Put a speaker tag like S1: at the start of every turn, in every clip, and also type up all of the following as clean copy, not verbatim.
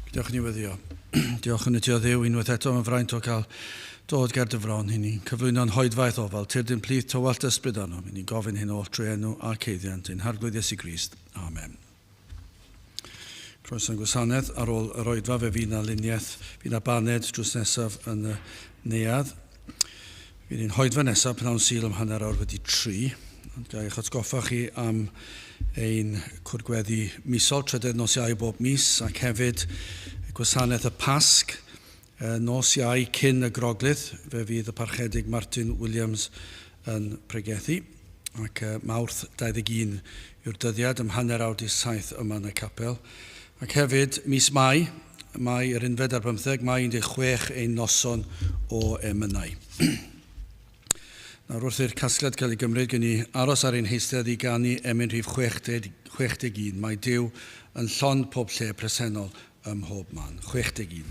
S1: Diolch yn ei weddio. Diolch yn y Dio Dduw unwaith eto yn fraint o cael dod ger dy fron. Hyn ni'n cyflwyno'n hoedfaith o fel tyrdyn plith tywallt ysbryd anno. Hyn ni'n gofyn hyn oll trwy enw a ceiddiant ein harglwydd Iesu Grist. Amen. Croeso'n gwasanaeth ar ôl yr oedfa fe fydd na luniaeth, fydd na baned drws nesaf yn y neuadd. Fydd ni'n hoedfa nesaf pnawn Sul am hanner awr wedi 3. Ga i'ch atgoffa chi am ein cwrgweddi misol, trydydd nos Iau bob mis, ac hefyd gwasanaeth y Pasg, nos Iau cyn y Groglith, fe fydd y parchedig Martin Williams yn pregethu, ac Mawrth 21 yw'r dyddiad ym hanner awr 7 yma yn y capel, ac hefyd mis Mai, Mai yr 15, Mai 16 ein noson o Emynau. Nawr wrth i'r casgliad cael ei gymryd gen i aros ar ein heistedd i ganu emyn rhif 61. Mae Duw yn llond pob lle presennol ym mhob man. 61.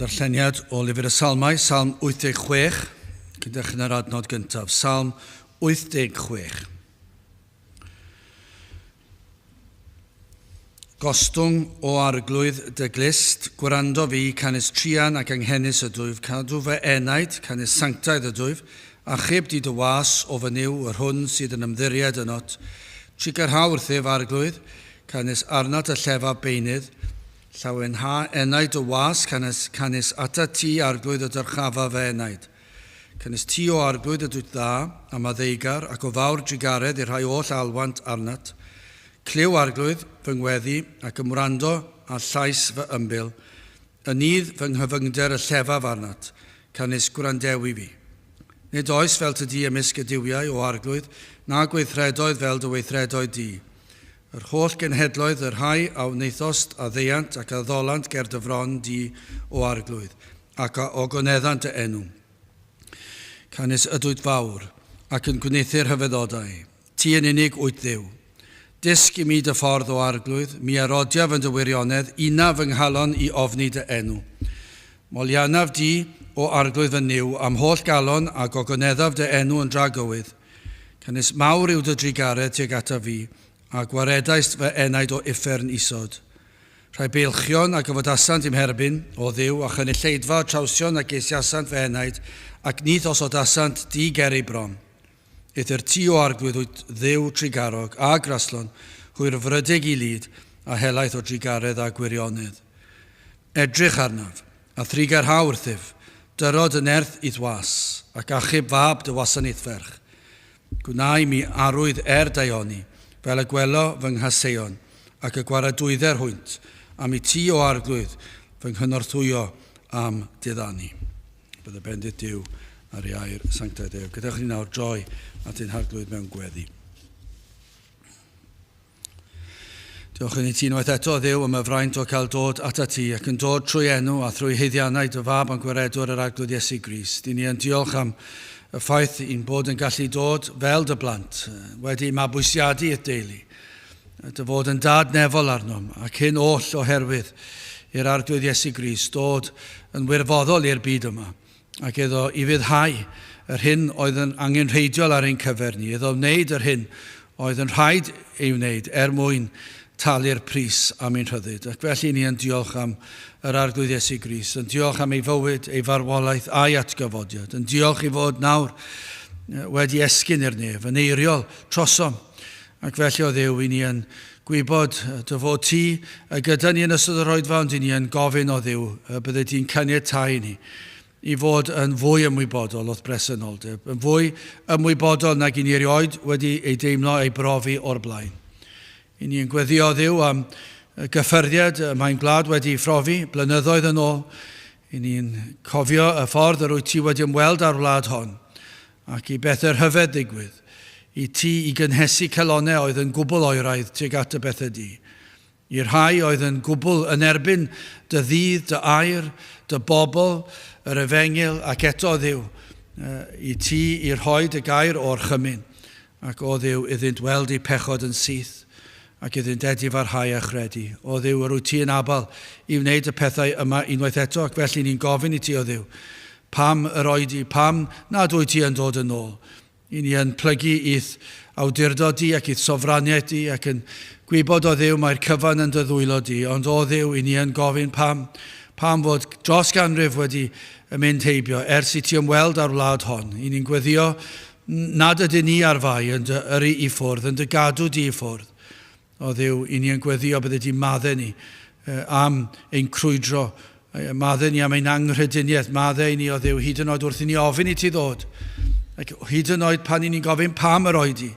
S1: Darlleniad o lyfr y Salmau, Salm 86, gyda yn yr adnod gyntaf. Salm 86. Gostwng o arglwydd dy glist, gwrando fi canis trian ac anghennus y dwyf, cadw fy enaid canis sanctaidd y dwyf, achub di dy was o fy niw yr hwn sydd yn ymddiried ynot, trigarha wrthif arglwydd, canis arnat y llefa beinydd, llawen ha enaid o was canis ata ti arglwydd y dyrchafa fe enaid. Canis ti o arglwydd y dwyt dda am addeigar ac o fawr drigaredd i'r rhai oll alwant arnat. Cliw arglwydd fy ngweddi ac ymwrando a llais fy ymbil. Ynydd fy nghyfyngder y llefaf arnat. Canis gwrandewi fi. Nid oes fel tydi ymysg y diwiau o arglwydd na gweithredoedd fel dy weithredoedd di. Yr holl genhedloedd yr rhai a wneithost a ddeiant ac a ddolant ger dyfron di o arglwydd ac a ogoneddant y enw. Canis ydwyd fawr ac yn gwneithu'r hyfeddodau. Ti yn unig wyt Dduw. Disg i mi dy ffordd o arglwydd, mi arodiaf yn dy wirionedd, unaf yng nghalon i ofni dy enw. Molianaf di o arglwydd fy niw am holl galon ac ogoneddaf dy enw yn dragywydd. Canis mawr yw dy drigaredd tuag ata fi, a gwaredaist fy enaid o uffern isod. Rhai beilchion ac yfodasant i'm herbyn o ddiw a chynulleidfa trawsion ac eisiasant fy enaid ac nid os odasant di geri bron. Ydy'r tu o arglwydd wyt ddiw trigarog a graslon hwy'r frydig I lyd a helaeth o trigaredd a gwirionydd. Edrych arnaf a thrigar ha wrthyf, dyrod yn erth I ddwas ac achub fab dy wasanaeth ferch. Gwnau mi arwydd daioni fel y gwelo fy nghaseuon ac y gwaradwydder hwynt am I tu o arglwydd fy nghynorthwyo am diddanu. Bydd y bendith Duw ar ei air sanctau Duw. Gyda'ch ni nawr droi at ein harglwydd mewn gweddi. Diolch yn I ti unwaith eto Dduw am y fraint o cael dod at ti ac yn dod trwy enw a thrwy heiddiannau dy fab yn gwiredwr yr arglwydd Iesu Grist. Dyn ni yn diolch am y ffaith i'n bod yn gallu dod fel dy blant wedi mabwysiadu y deulu. Dy fod yn dad nefol arnom ac hyn oll oherwydd i'r arglwydd Iesu Grist dod yn wirfoddol i'r byd yma ac iddo I fyddhau yr hyn oedd yn angenrheidiol ar ein cyfer ni, iddo wneud yr hyn oedd yn rhaid ei wneud mwyn talu'r pris am ein rhyddid. Ac felly ni yn diolch am yr arglwydd Iesu Grist, yn diolch am ei fywyd, ei farwolaeth a'i atgyfodiad, yn diolch I fod nawr wedi esgyn i'r nef, yn eiriol trosom. Ac felly o Dduw, I ni yn gwybod dy fod ti gyda ni yn ystod yr oedfa, ond I ni yn gofyn o Dduw, bydde ti'n caniatáu ni I fod yn fwy ymwybodol oedd bresenoldeb, yn fwy ymwybodol nag I ni erioed wedi ei deimlo ei brofi o'r blaen. I ni yn gweddio Dduw am gyffyrddiad mae'n gwlad wedi phrofi blynyddoedd yn ôl. I ni'n cofio y ffordd yr wyt ti wedi ymweld â'r wlad hon ac I bethau'r hyfed ddigwydd. I ti I gynhesu celonau oedd yn gwbl oeraidd tuag at y bethau di. I'r rhai oedd yn gwbl yn erbyn dy ddydd, dy air, dy bobl, yr efengil ac eto Dduw. I ti i'r rhoed y gair o'r chymyn ac o Dduw iddynt weld I pechod yn syth ac iddynt edifarhau a chredu. O Dduw, yr wyt ti yn abal I wneud y pethau yma unwaith eto ac felly ni'n gofyn I ti o Dduw. Pam yr oedi, pam nad wyt ti yn dod yn ôl. I ni yn plygu i'th awdurdod di ac i'th sofraniaeth di ac yn gwybod o Dduw mae'r cyfan yn dy ddwylo di, ond o Dduw I ni yn gofyn pam fod dros ganrif wedi mynd heibio ers I ti ymweld â'r wlad hon. I ni'n gweddio nad ydyn ni ar fai yn dy yrru I ffwrdd, yn dy gadw di I ffwrdd. O Dduw, I ni yn gweddio bydde di maddau ni am ein crwydro, maddau ni am ein anghrediniaeth, maddau ni o Dduw, hyd yn oed wrth I ni ofyn I ti ddod. Ac hyd yn oed pan I ni'n gofyn pam yr oedi,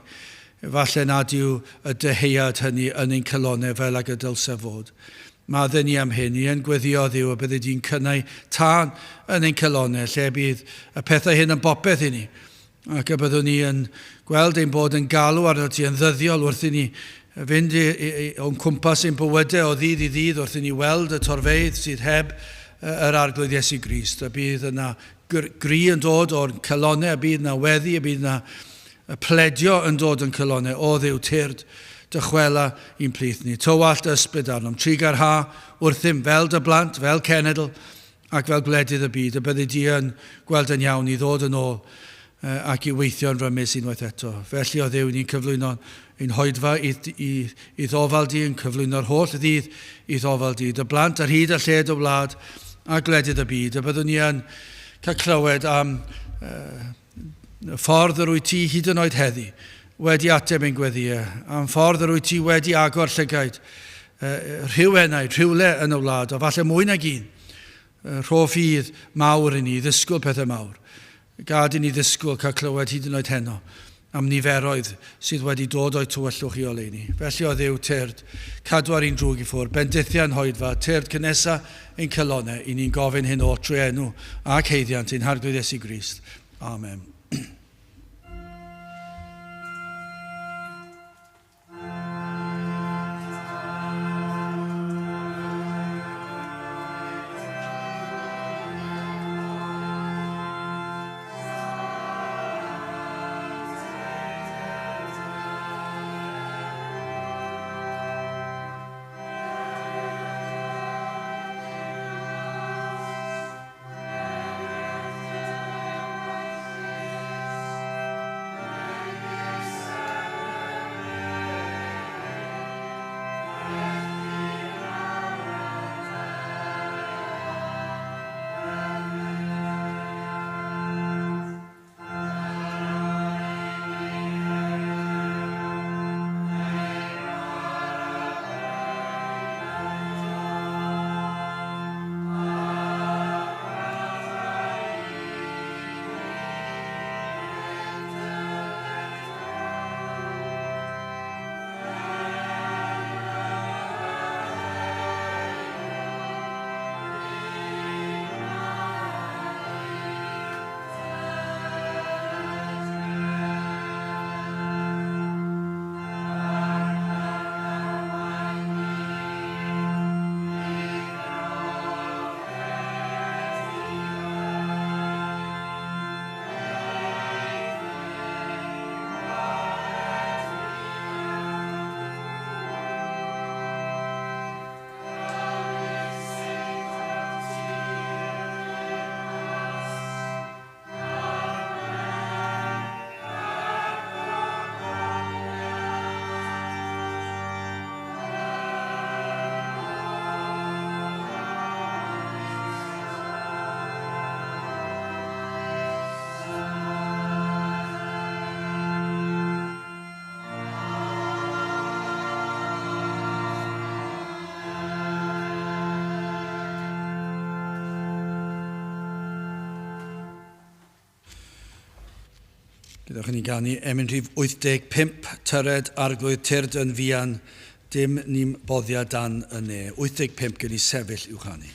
S1: falle nad yw y deheuad hynny yn ein cylonau fel ag y dylse fod. Maddau ni am hyn, I yn gweddio Dduw a bydde di'n cynnau tân yn ein cylonau, lle bydd y pethau hyn yn bopeth I ni. Ac y byddwn ni yn gweld ein bod yn galw arno ti yn ddyddiol wrth I ni fynd o'n cwmpas ein bywydau o ddydd I ddydd wrth I ni weld y torfeidd sydd heb yr arglwydd Iesu Grist. A bydd yna gri yn dod o'r cylonau, a bydd yna weddi, a bydd yna pledio yn dod yn cylonau. O Dduw, tyrd dychwela i'n plith ni. Tywallt ysbryd arnom, trigar ha wrthym fel dy blant, fel cenedl ac fel gwledydd y byd. A bydde di yn gweld yn iawn I ddod yn ôl ac I weithio'n rymus unwaith eto. Felly o Dduw, ni'n cyflwyno ein hoedfa I ddofal di, yn cyflwyno'r holl ddydd I ddofal di. Dy blant ar hyd a lled o wlad a gwledydd y byd. A byddwn ni yn cael clywed am y ffordd yr wyt ti hyd yn oed heddi wedi ateb ein gweddiau, am ffordd yr wyt ti wedi agor llygaid, rhywennau, rhywle yn y wlad, o falle mwy nag un, rho ffydd mawr I ni, ddysgwyl pethau mawr. Gad I ni ddysgwyl cael clywed hyd yn oed heno am niferoedd sydd wedi dod o'i tywyllwch I oleuni. Felly o Dduw, tyrd, cadw ar un drwg I ffwr, bendithiau'n hoedfa, tyrd cynesa ein cylonau, I ni'n gofyn hyn o trwy enw ac heiddiant ein harglwydd Iesu Grist. Amen. Gydwch ni ganu rhif 85, tyred arglwydd tyrd yn fian, dim ni'n boddia dan y ne. 85 gyda sefyll i'w chanu.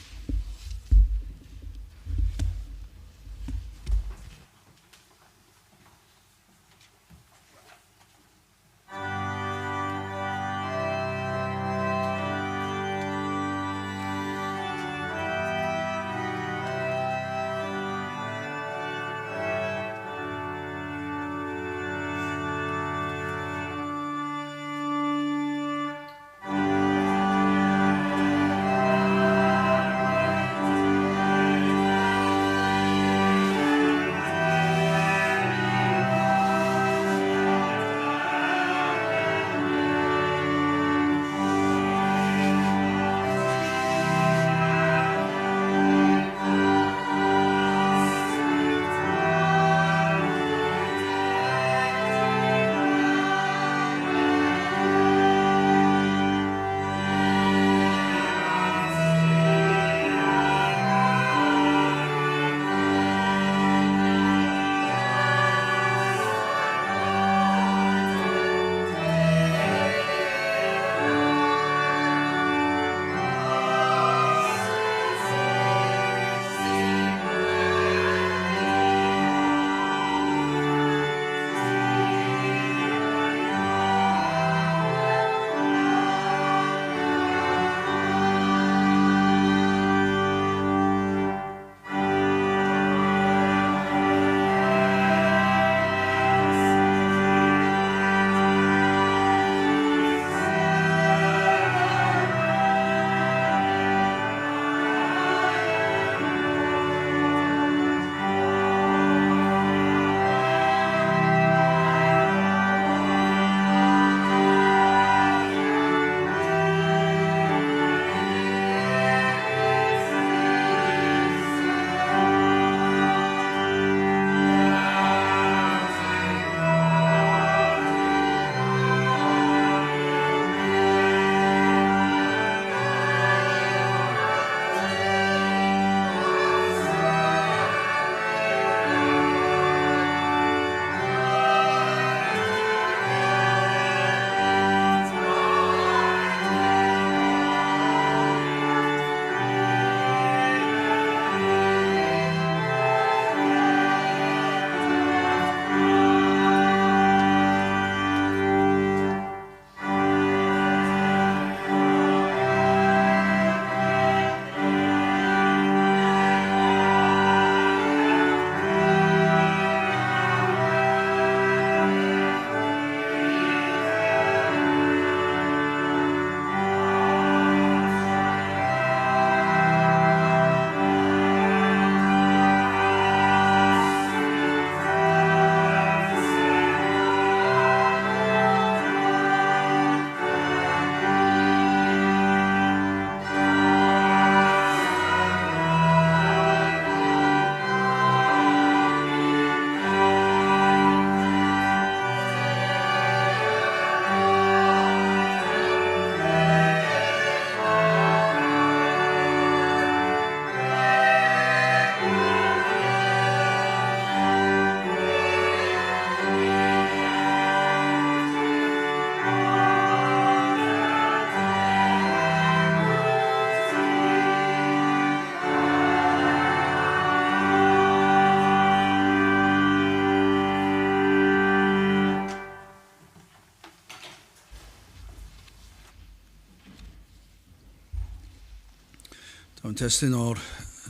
S1: Dawn testyn o'r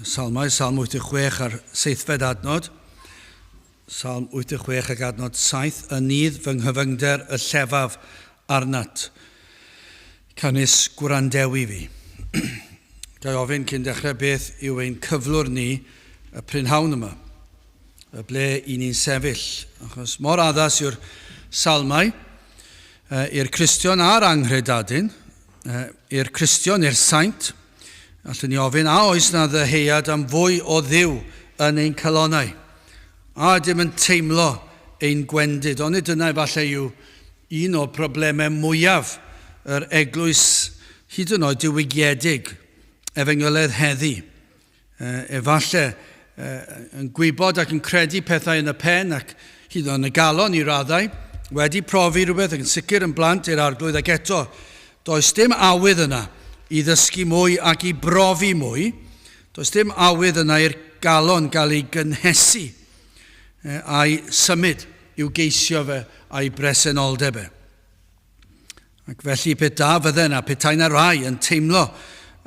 S1: salmau, Salm 86 ar 7fed adnod. Salm 86 ag adnod 7, y nydd fy nghyfyngder y llefaf arnat. Canis gwrandewi fi. Gai ofyn cyn dechrau beth yw ein cyflwr ni y prynhawn yma, y ble i ni'n sefyll. Achos mor addas yw'r salmau, i'r Cristion a'r anghredadyn, i'r Cristion, i'r saint. Allwn ni ofyn, a oes na ddeheuad am fwy o ddiw yn ein calonau? A dim yn teimlo ein gwendid, ond dyna efallai yw un o problemau mwyaf yr eglwys hyd yn oed diwygiedig efengyloedd heddi. Efallai yn gwybod ac yn credu pethau yn y pen ac hyd yn y galon I raddau, wedi profi rhywbeth yn sicr yn blant i'r arglwydd ac eto, does dim awydd yna I ddysgu mwy ac I brofi mwy, does dim awydd yna i'r galon gael ei gynhesu a'i symud i'w geisio fe a'i bresenoldeb e. Ac felly pe da fydde yna, petai na rai yn teimlo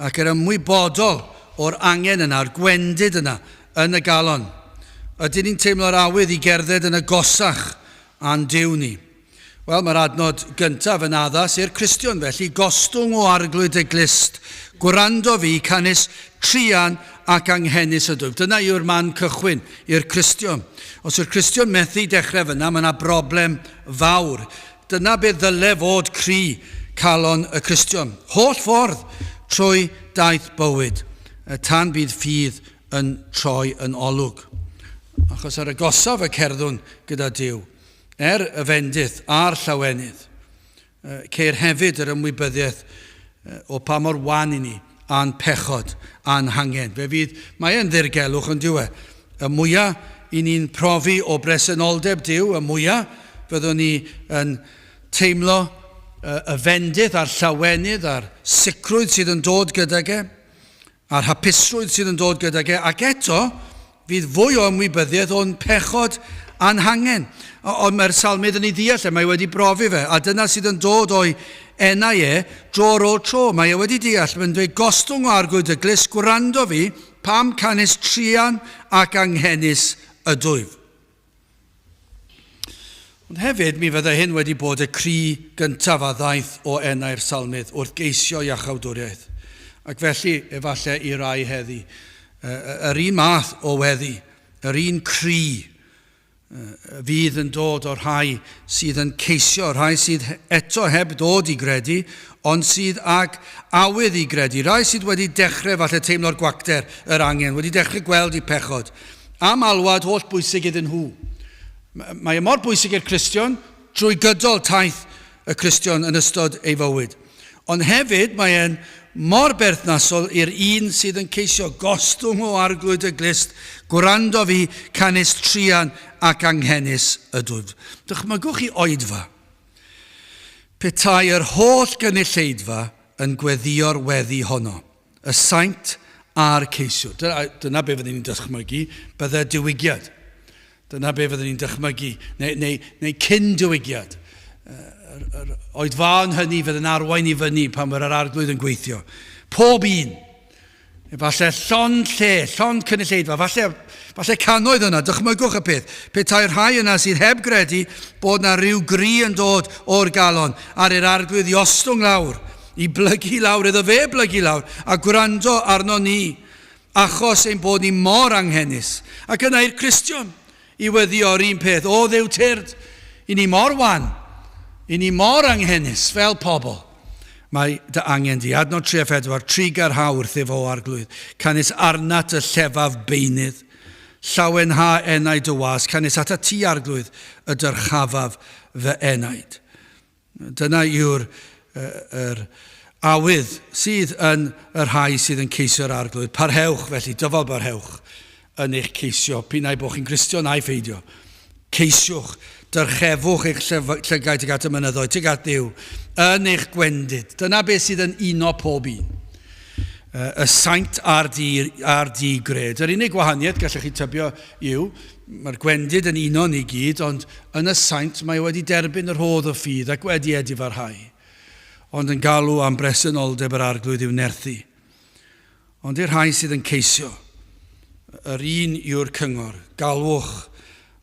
S1: ac yr ymwybodol o'r angen yna, o'r gwendid yna yn y galon. Ydyn ni'n teimlo'r awydd I gerdded yn agosach a'n Duw ni. Wel, mae'r adnod gyntaf yn addas i'r Cristion, felly gostwng o arglwydd y glist, gwrando fi canis trian ac anghenus y dwyf. Dyna yw'r man cychwyn i'r Cristion. Os yw'r Cristion methu dechrau fyna, mae yna broblem fawr. Dyna beth ddyle fod cri calon y Cristion. Holl ffordd trwy daith bywyd, tan bydd ffydd yn troi yn olwg. Achos ar agosaf y cerddwn gyda Duw, y fendydd a'r llawenydd, ceir hefyd yr ymwybyddiaeth o pa mor wan I ni, a'n pechod, a'n hangen. Fe fydd, mae e'n ddirgelwch yn diwe. Y mwyaf I ni'n profi o bresenoldeb Duw, y mwyaf fyddwn ni yn teimlo y fendydd a'r llawenydd, a'r sicrwydd sydd yn dod gydag e, a'r hapusrwydd sydd yn dod gydag e, ac eto, fydd fwy o ymwybyddiaeth o'n pechod a'n hangen. Ond mae'r salmydd yn ei ddeall, mae wedi brofi fe, a dyna sydd yn dod o'i enau e, dro o tro. Mae wedi deall, mae'n dweud, gostwng o arglwydd y glist, gwrando fi, pam canis trian ac anghenus y dwyf. Ond hefyd, mi fydde hyn wedi bod y cri gyntaf a ddaeth o enau'r salmydd wrth geisio iachawdwriaeth. Ac felly, efallai I rai heddi, yr un math o weddi, yr un cri, fydd yn dod o'r rhai sydd yn ceisio, rhai sydd eto heb dod I gredu, ond sydd ag awydd I gredu. Rhai sydd wedi dechrau falle teimlo'r gwacter yr angen, wedi dechrau gweld I pechod. Am alwad holl bwysig iddyn nhw. Mae mor bwysig i'r Cristion drwy gydol taith y Cristion yn ystod ei fywyd. Ond hefyd mae e'n mor berthnasol i'r un sydd yn ceisio gostwng o arglwydd y glist, gwrando fi canis trian ac anghenus y dwyf. Dychmygwch chi oedfa. Petai yr holl gynulleidfa yn gweddio'r weddi honno. Y saint a'r ceisiwr. Dyna be fyddwn ni'n dychmygu, bydde diwygiad. Dyna be fyddwn ni'n dychmygu, neu cyn diwygiad. Oedfa yn hynny fydd yn arwain I fyny pan mae'r arglwydd yn gweithio. Pob un. Falle llon lle, llon cynulleidfa, falle cannoedd yna, dychmygwch y peth. Petai'r rhai yna sydd heb gredu bod na rhyw gri yn dod o'r galon ar yr arglwydd I ostwng lawr, I blygu lawr, iddo fe blygu lawr, a gwrando arno ni, achos ein bod ni mor anghenus. Ac yna i'r Cristion, I weddio'r un peth, o ddew tyrd, I ni mor wan, I ni mor anghenus fel pobl. Mae dy angen di. Adnod 3-4, trigar hawrth efo arglwydd. Canis arnat y llefaf beinydd. Llawenha enau dy was. Canis at y ti arglwydd y dyrchafaf fy enaid. Dyna yw'r awydd sydd yn yr rhai sydd yn ceisio'r arglwydd. Parhewch felly, dyfal barhewch yn eich ceisio. Pinau bo chi'n Cristion a'i ffeidio. Ceisiwch. Dyrchefwch eich llygaid tuag at y mynyddoedd, tuag at Dduw, yn eich gwendid. Dyna beth sydd yn uno pob un. Y saint a'r di gred. Yr unig gwahaniaeth gallech chi tybio yw, mae'r gwendid yn uno ni gyd, ond yn y saint mae wedi derbyn yr hodd o ffydd ac wedi edifarhau. Ond yn galw am bresenoldeb yr arglwydd i'w nerthu. Ond i'r rhai sydd yn ceisio, yr un yw'r cyngor, galwch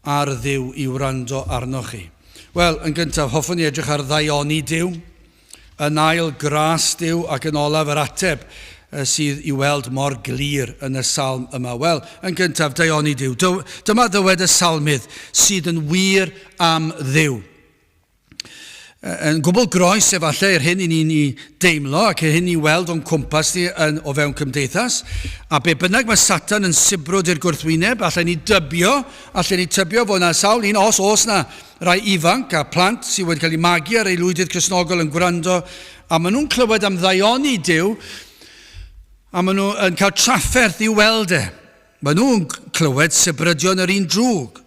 S1: ar Dduw I wrando arnoch chi. Wel, yn gyntaf, hoffwn ni edrych ar ddaioni Duw, yn ail gras Duw ac yn olaf yr ateb sydd I weld mor glir yn y salm yma. Wel, yn gyntaf, ddaioni Duw. Dyma ddywed y salmydd sydd yn wir am Dduw. Yn gwbl groes efallai hyn I ni'n deimlo ac hyn I weld o'n cwmpas ni o fewn cymdeithas, a be bynnag mae Satan yn sibrwd i'r gwrthwyneb, allan ni tybio fod na sawl un os na rai ifanc a plant sydd wedi cael ei magu ar ei lwydydd Cristnogol yn gwrando, a maen nhw'n clywed am ddaioni Duw, a maen nhw'n cael trafferth I weld e. Maen nhw'n clywed sybrydion yr un drwg.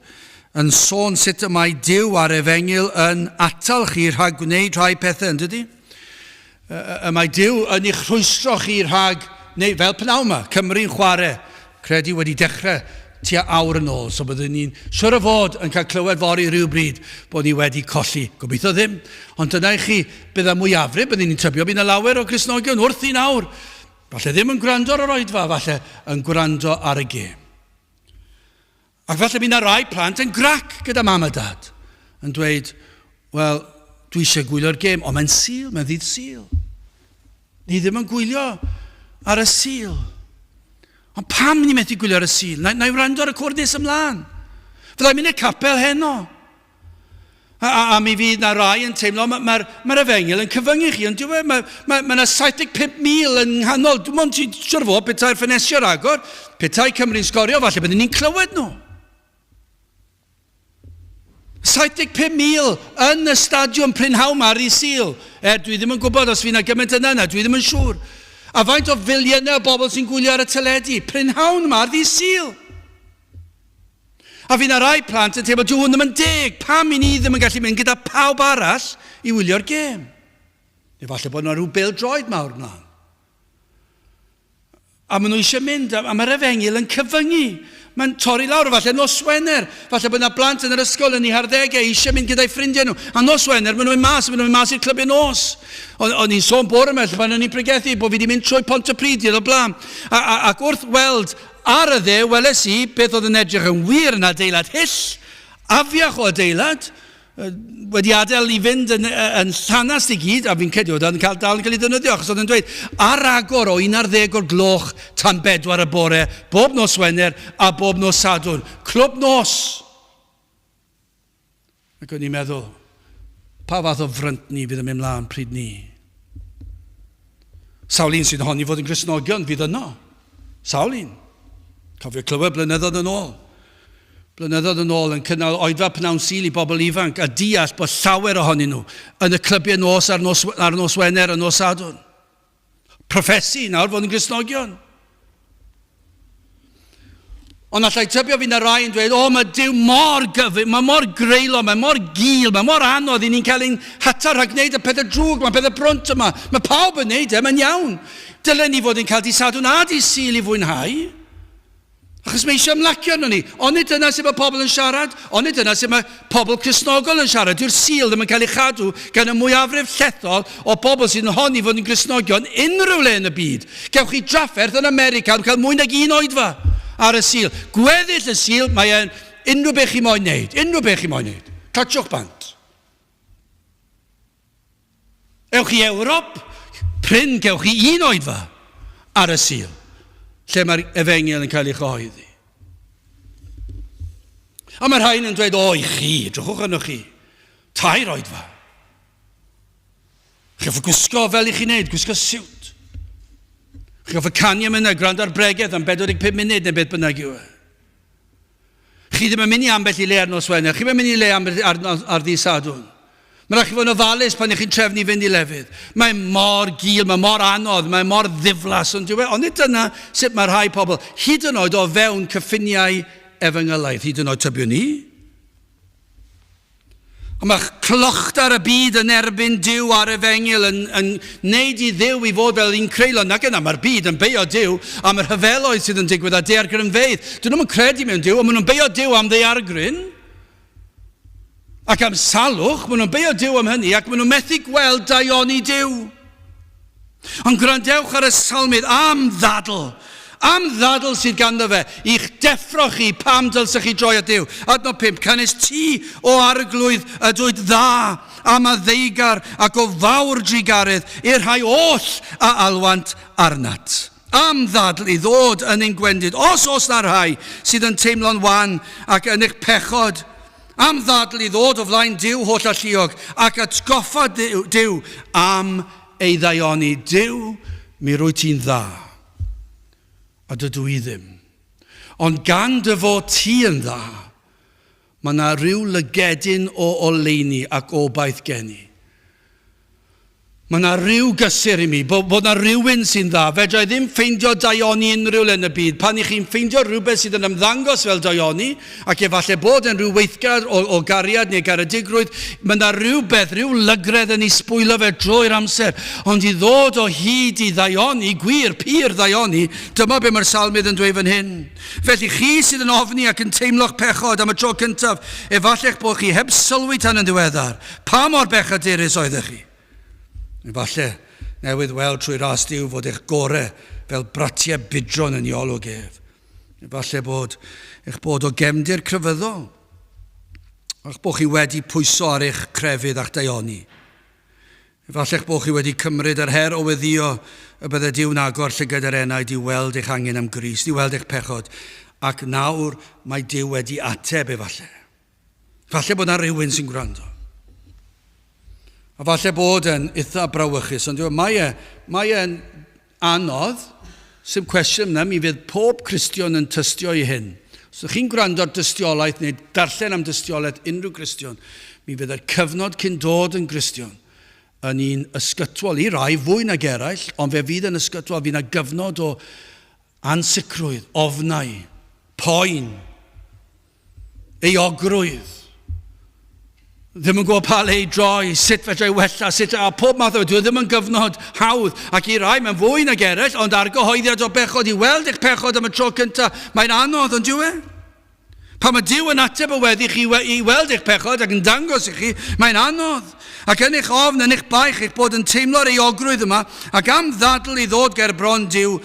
S1: yn sôn sut y mae Duw ar Efengil yn atal chi rhag gwneud rhai pethau, yn dydy? Y mae Duw yn eich rhwystro chi rhag, neu fel pnaw yma, Cymru'n chwarae, credu wedi dechrau tua awr yn ôl, so byddwn ni'n siwr o fod yn cael clywed fori rhywbryd bod ni wedi colli. Gobeithio ddim, ond dyna i chi bydd y mwyafrif, byddwn ni'n tybio bydd y lawer o Gristnogion wrth i nawr. Falle ddim yn gwrando ar yr oedfa, falle yn gwrando ar y gêm. Ac falle bydd yna rai plant yn grac gyda mam a dad, yn dweud, wel, dwi eisiau gwylio'r gêm, ond mae'n sul, mae'n ddydd sul. Ni ddim yn gwylio ar y sul. Ond pam ni methu gwylio ar y sul? Na i wrando ar y cwrdd nes ymlaen. Fyddai'n mynd i'r capel heno. A mi fydd na rai yn teimlo, mae'r Efengil yn cyfyngu chi, ond mae yna 75,000 yn nghanol. Dwi'n mwyn ti'n siwr fod petai'r ffenesio'r agor, petai Cymru'n sgorio, falle byddwn ni'n clywed nhw. 75,000 yn y stadiwm prynhawn ar ei sil. Dwi ddim yn gwybod os fydd yna gymaint yna, dwi ddim yn siŵr. A faint o filiynau o bobl sy'n gwylio ar y teledu, prynhawn yma ar ei sil. A fydd yna rai plant yn teimlo, dwi'n ddim yn deg, pam i ni ddim yn gallu mynd gyda pawb arall i wylio'r gêm. Neu falle bod yna rhyw bêl-droed mawr mlaen. A maen nhw eisiau mynd, a mae'r Efengil yn cyfyngu. Mae'n torri lawr, falle nos Wener. Falle bod yna blant yn yr ysgol yn ei harddegau eisiau mynd gyda'i ffrindiau nhw. A nos Wener, maen nhw'n mynd mas i'r clybiau nos. O'n i'n sôn bore yma, pan o'n i'n pregethu, bod fi wedi mynd trwy Pontypridd i'r blam. Ac wrth weld ar y dde, weles i beth oedd yn edrych yn wir yn adeilad hyll, afiach o adeilad, wedi adael i fynd yn llanast i gyd, a fi'n credu oedd yn cael dal yn cael ei ddefnyddio, achos oedd yn dweud, ar agor o 11 o'r gloch tan 4 y bore, bob nos Wener a bob nos Sadwrn. Clwb nos. Ac o'n i'n meddwl, pa fath o frynt ni fydd yn mynd mlaen pryd ni? Sawl un sy'n honni fod yn Gristnogion fydd yno. Sawl un. Cofio clywed blynyddoedd yn ôl. Blynyddoedd yn ôl yn cynnal oedfa pnawn sul i bobl ifanc a deall bod llawer ohonyn nhw yn y clybiau nos ar nos Wener a nos Sadwrn. Profesi nawr fod yn Gristnogion. Ond allai tybio fi'n rai yn dweud, mae Duw mor gyfyn, mae mor greulon, mae mor gul, mae mor anodd i ni'n cael ein hatar rhag wneud y pethau drwg, mae pethau brwnt yma. Mae pawb yn wneud mae'n iawn. Dylen ni fod yn cael di Sadwrn a di sul i fwynhau. Achos mae eisiau ymlacio arno ni. Ond nid dyna sy'n mae pobl yn siarad, ond nid dyna sy'n mae pobl Cristnogol yn siarad. Dyw'r sil ddim yn cael ei chadw gan y mwyafrif llethol o bobl sy'n honni fod yn Gristnogion unrhyw le yn y byd. Gewch chi drafferth yn America yn cael mwy nag un oedfa ar y sil. Gweddill y sil, mae e'n unrhyw beth chi moyn wneud. Unrhyw beth chi moyn wneud. Clatsiwch bant. Ewch chi Ewrop, pryn gewch chi un oedfa ar y sil, lle mae'r Efengil yn cael ei chyhoeddi. A mae'r rhain yn dweud, i chi, drwchwch arno chi, tair oedfa. Chi'n fwy gwisgo fel i chi wneud, gwisgo siwt. Chi'n fwy canu am yna, gwrando ar bregeth am 45 munud neu beth bynnag yw. Chi ddim yn mynd i ambell i le ar nos Wener, chi ddim yn mynd i le ar ddi Sadwrn. Mae'n rhaid chi fod yn ofalus pan ych chi'n trefnu fynd i lefydd. Mae'n mor gul, mae'n mor anodd, mae'n mor ddiflas. Ond nid dyna sut mae rhai pobl, hyd yn oed o fewn cyffiniau efengylaeth, hyd yn oed tybio ni. A mae clochda'r y byd yn erbyn Duw ar Efengil yn neud i Dduw i fod fel un creulon. Ac yna mae'r byd yn beio Duw am yr hyfeloedd sydd yn digwydd a daeargrynfeydd. Dyn nhw'n credu mewn Duw, ond maen nhw'n beio Duw am daeargryn. Ac am salwch, maen nhw'n beio Duw am hynny, ac maen nhw'n methu gweld daioni Duw. Ond gwrandewch ar y salmydd am ddadl sydd ganddo fe, i'ch deffro chi pam dylsech chi droi at Duw. Adnod 5, canes ti o arglwydd ydwyd dda, am a ddeigar ac o fawr drigarydd, i'r rhai oll a alwant arnat. Am ddadl i ddod yn ein gwendid, os na'r rhai sydd yn teimlo'n wan ac yn eich pechod. Am ddadl i ddod o flaen Duw holl a lluog ac atgoffa Duw am ei ddaioni. Duw, mi rwy ti'n dda. A dydw i ddim. Ond gan dy fod ti yn dda, mae yna rhyw lygedyn o oleuni ac obaith gen i. Mae yna rhyw gysur I mi, bod yna rhywun sy'n dda. Fedra I ddim ffeindio daioni unrhyw le yn y byd. Pan I chi'n ffeindio rhywbeth sydd yn ymddangos fel daioni, ac efallai bod yn rhyw weithgar o gariad neu garedigrwydd, mae yna rhywbeth, rhyw lygredd yn ei sbwylo fe drwy'r amser. Ond I ddod o hyd I daioni, gwir, pur daioni, dyma be mae'r salmydd yn dweud fan hyn. Felly chi sydd yn ofni ac yn teimlo'ch pechod am y tro cyntaf, efallai bod chi heb sylwi tan yn diweddar. Pa mor bechaderus oeddech chi? Efallai, newydd weld trwy ras Duw fod eich gore fel bratiau bydron yn iolwg ef. Efallai bod eich bod o gefndir crefyddol. A'ch bod chi wedi pwyso ar eich crefydd a'ch daioni. Efallai bod chi wedi cymryd yr her o weddio y bydde Duw'n agor llygad yr enaid I weld eich angen am Grist, I weld eich pechod. Ac nawr mae Duw wedi ateb efallai. Efallai bod yna rhywun sy'n gwrando. A falle bod yn eitha brawychus, ond mae e'n anodd, sy'n cwestiwn yna, mi fydd pob Cristion yn tystio I hyn. Os ydych chi'n gwrando ar dystiolaeth neu darllen am dystiolaeth unrhyw Cristion, mi fydd y cyfnod cyn dod yn Cristion yn un ysgytwol I rai fwy nag eraill, ond fe fydd yn ysgytwol, fydd yna gyfnod o ansicrwydd, ofnau, poen, euogrwydd. Ddim yn gwybod pa le I droi, sut fedra I wella, a pob math o dwi ddim yn gyfnod hawdd, ac I rai mae'n fwy nag eraill, ond argyhoeddiad o bechod I weld eich pechod am y tro cyntaf, mae'n anodd, ond dyw e? Pan mae Duw yn ateb o weddi chi I weld eich pechod ac yn dangos I chi, mae'n anodd. Ac yn eich ofn, yn eich baich, eich bod yn teimlo'r euogrwydd yma, ac am ddadl I ddod ger bron Duw,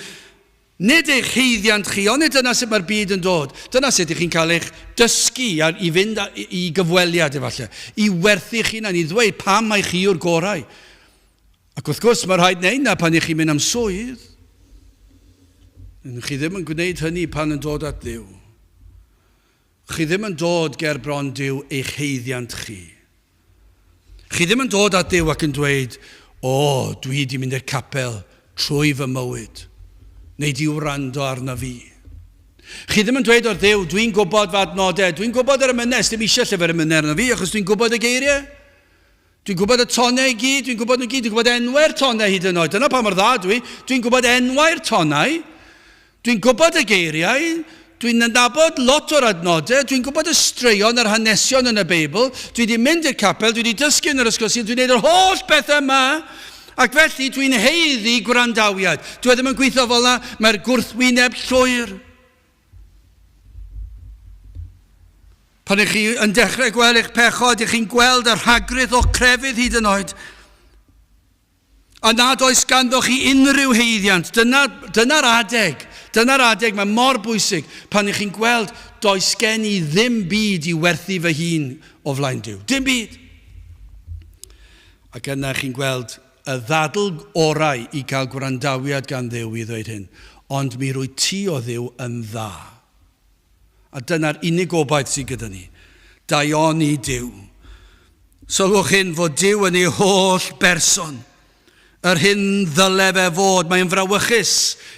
S1: nid eich heiddiant chi, ond dyna sut mae'r byd yn dod. Dyna sut chi'n cael eich dysgu I fynd I gyfweliad efallai. I werthu chi na, I ddweud pam mae chi yw'r gorau. Ac wrth gwrs mae'r rhaid neud na pan I chi'n mynd am swydd. Chi ddim yn gwneud hynny pan yn dod at Dduw. Chi ddim yn dod ger bron Duw eich heiddiant chi. Chi ddim yn dod at Dduw ac yn dweud, dwi di mynd i'r capel trwy fy mywyd. Neu di wrando arna fi. Chi ddim yn dweud o'r Dduw, dwi'n gwybod fy adnodau, dwi'n gwybod yr emynau, dim eisiau llyfr emynau arna fi, achos dwi'n gwybod y geiriau. Dwi'n gwybod y tonau I gyd, dwi'n gwybod enwau'r tonau hyd yn oed. Dyna pa mor dda dwi'n gwybod enwau'r tonau, dwi'n gwybod y geiriau, dwi'n nabod lot o'r adnodau, dwi'n gwybod y straeon a'r hanesion yn y Beibl, dwi wedi mynd i'r capel, dwi wedi dysgu yn yr ysgolsyn, dwi'n gwneud yr holl bethau yma, ac felly dwi'n heiddi gwrandawiad. Dwi ddim yn gweithio fel yna, mae'r gwrthwyneb llwyr. Pan ych chi yn dechrau gweld eich pechod, ych chi'n gweld yr rhagrydd o crefydd hyd yn oed. A nad oes ganddo chi unrhyw heiddiant. Dyna'r adeg. Dyna'r adeg, mae mor bwysig. Pan ych chi'n gweld, does gen I ddim byd I werthu fy hun o flaen Duw. Dim byd. Ac yna chi'n gweld y ddadl orau I gael gwrandawiad gan Dduw I ddweud hyn. Ond mi rwy ti o Dduw yn dda. A dyna'r unig obaith sydd gyda ni. Daioni Duw. Sylwch hyn fod Duw yn ei holl berson. Yr hyn ddyle fe fod. Mae'n frawychus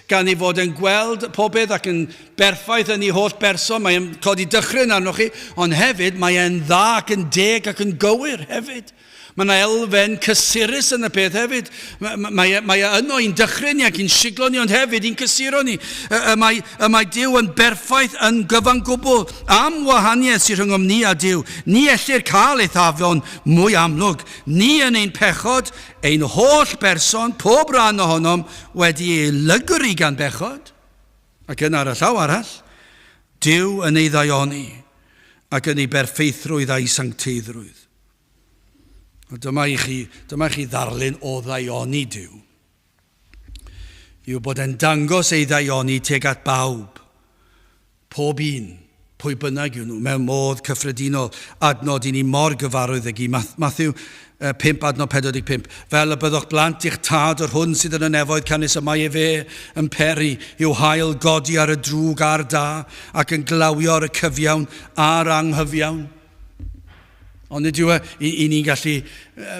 S1: gan I fod yn gweld popeth ac yn berffaith yn ei holl berson. Mae'n codi dychryn arnoch chi. Ond hefyd mae'n dda ac yn deg ac yn gywir hefyd. Mae yna elfen cysurus yn y peth hefyd. Mae yno i'n dychryn ni ac i'n siglo ni, ond hefyd i'n cysuro ni. Mae Duw yn berffaith yn gyfan gwbl. Am wahaniaeth sy'n rhwng ni a Duw. Ni ellir cael eithafion mwy amlwg. Ni yn ein pechod, ein holl berson, pob rhan ohonom, wedi ei lygru gan bechod. Ac yn ar y llaw arall, Duw yn ei ddaioni ac yn ei berffeithrwydd a'i sancteiddrwydd. Dyma I chi ddarlun o ddaioni Duw. Yw bod e'n dangos ei ddaioni teg at bawb. Pob un, pwy bynnag yw nhw, mewn modd cyffredinol, adnod I ni mor gyfarwydd ag I Matthew 5 adnod 45. Fel y byddwch blant i'ch tad o'r hwn sydd yn y nefoedd canis y mae fe yn peri, yw hael godi ar y drwg a'r da, ac yn glawio ar y cyfiawn a'r anghyfiawn. Ond ydyw I ni'n gallu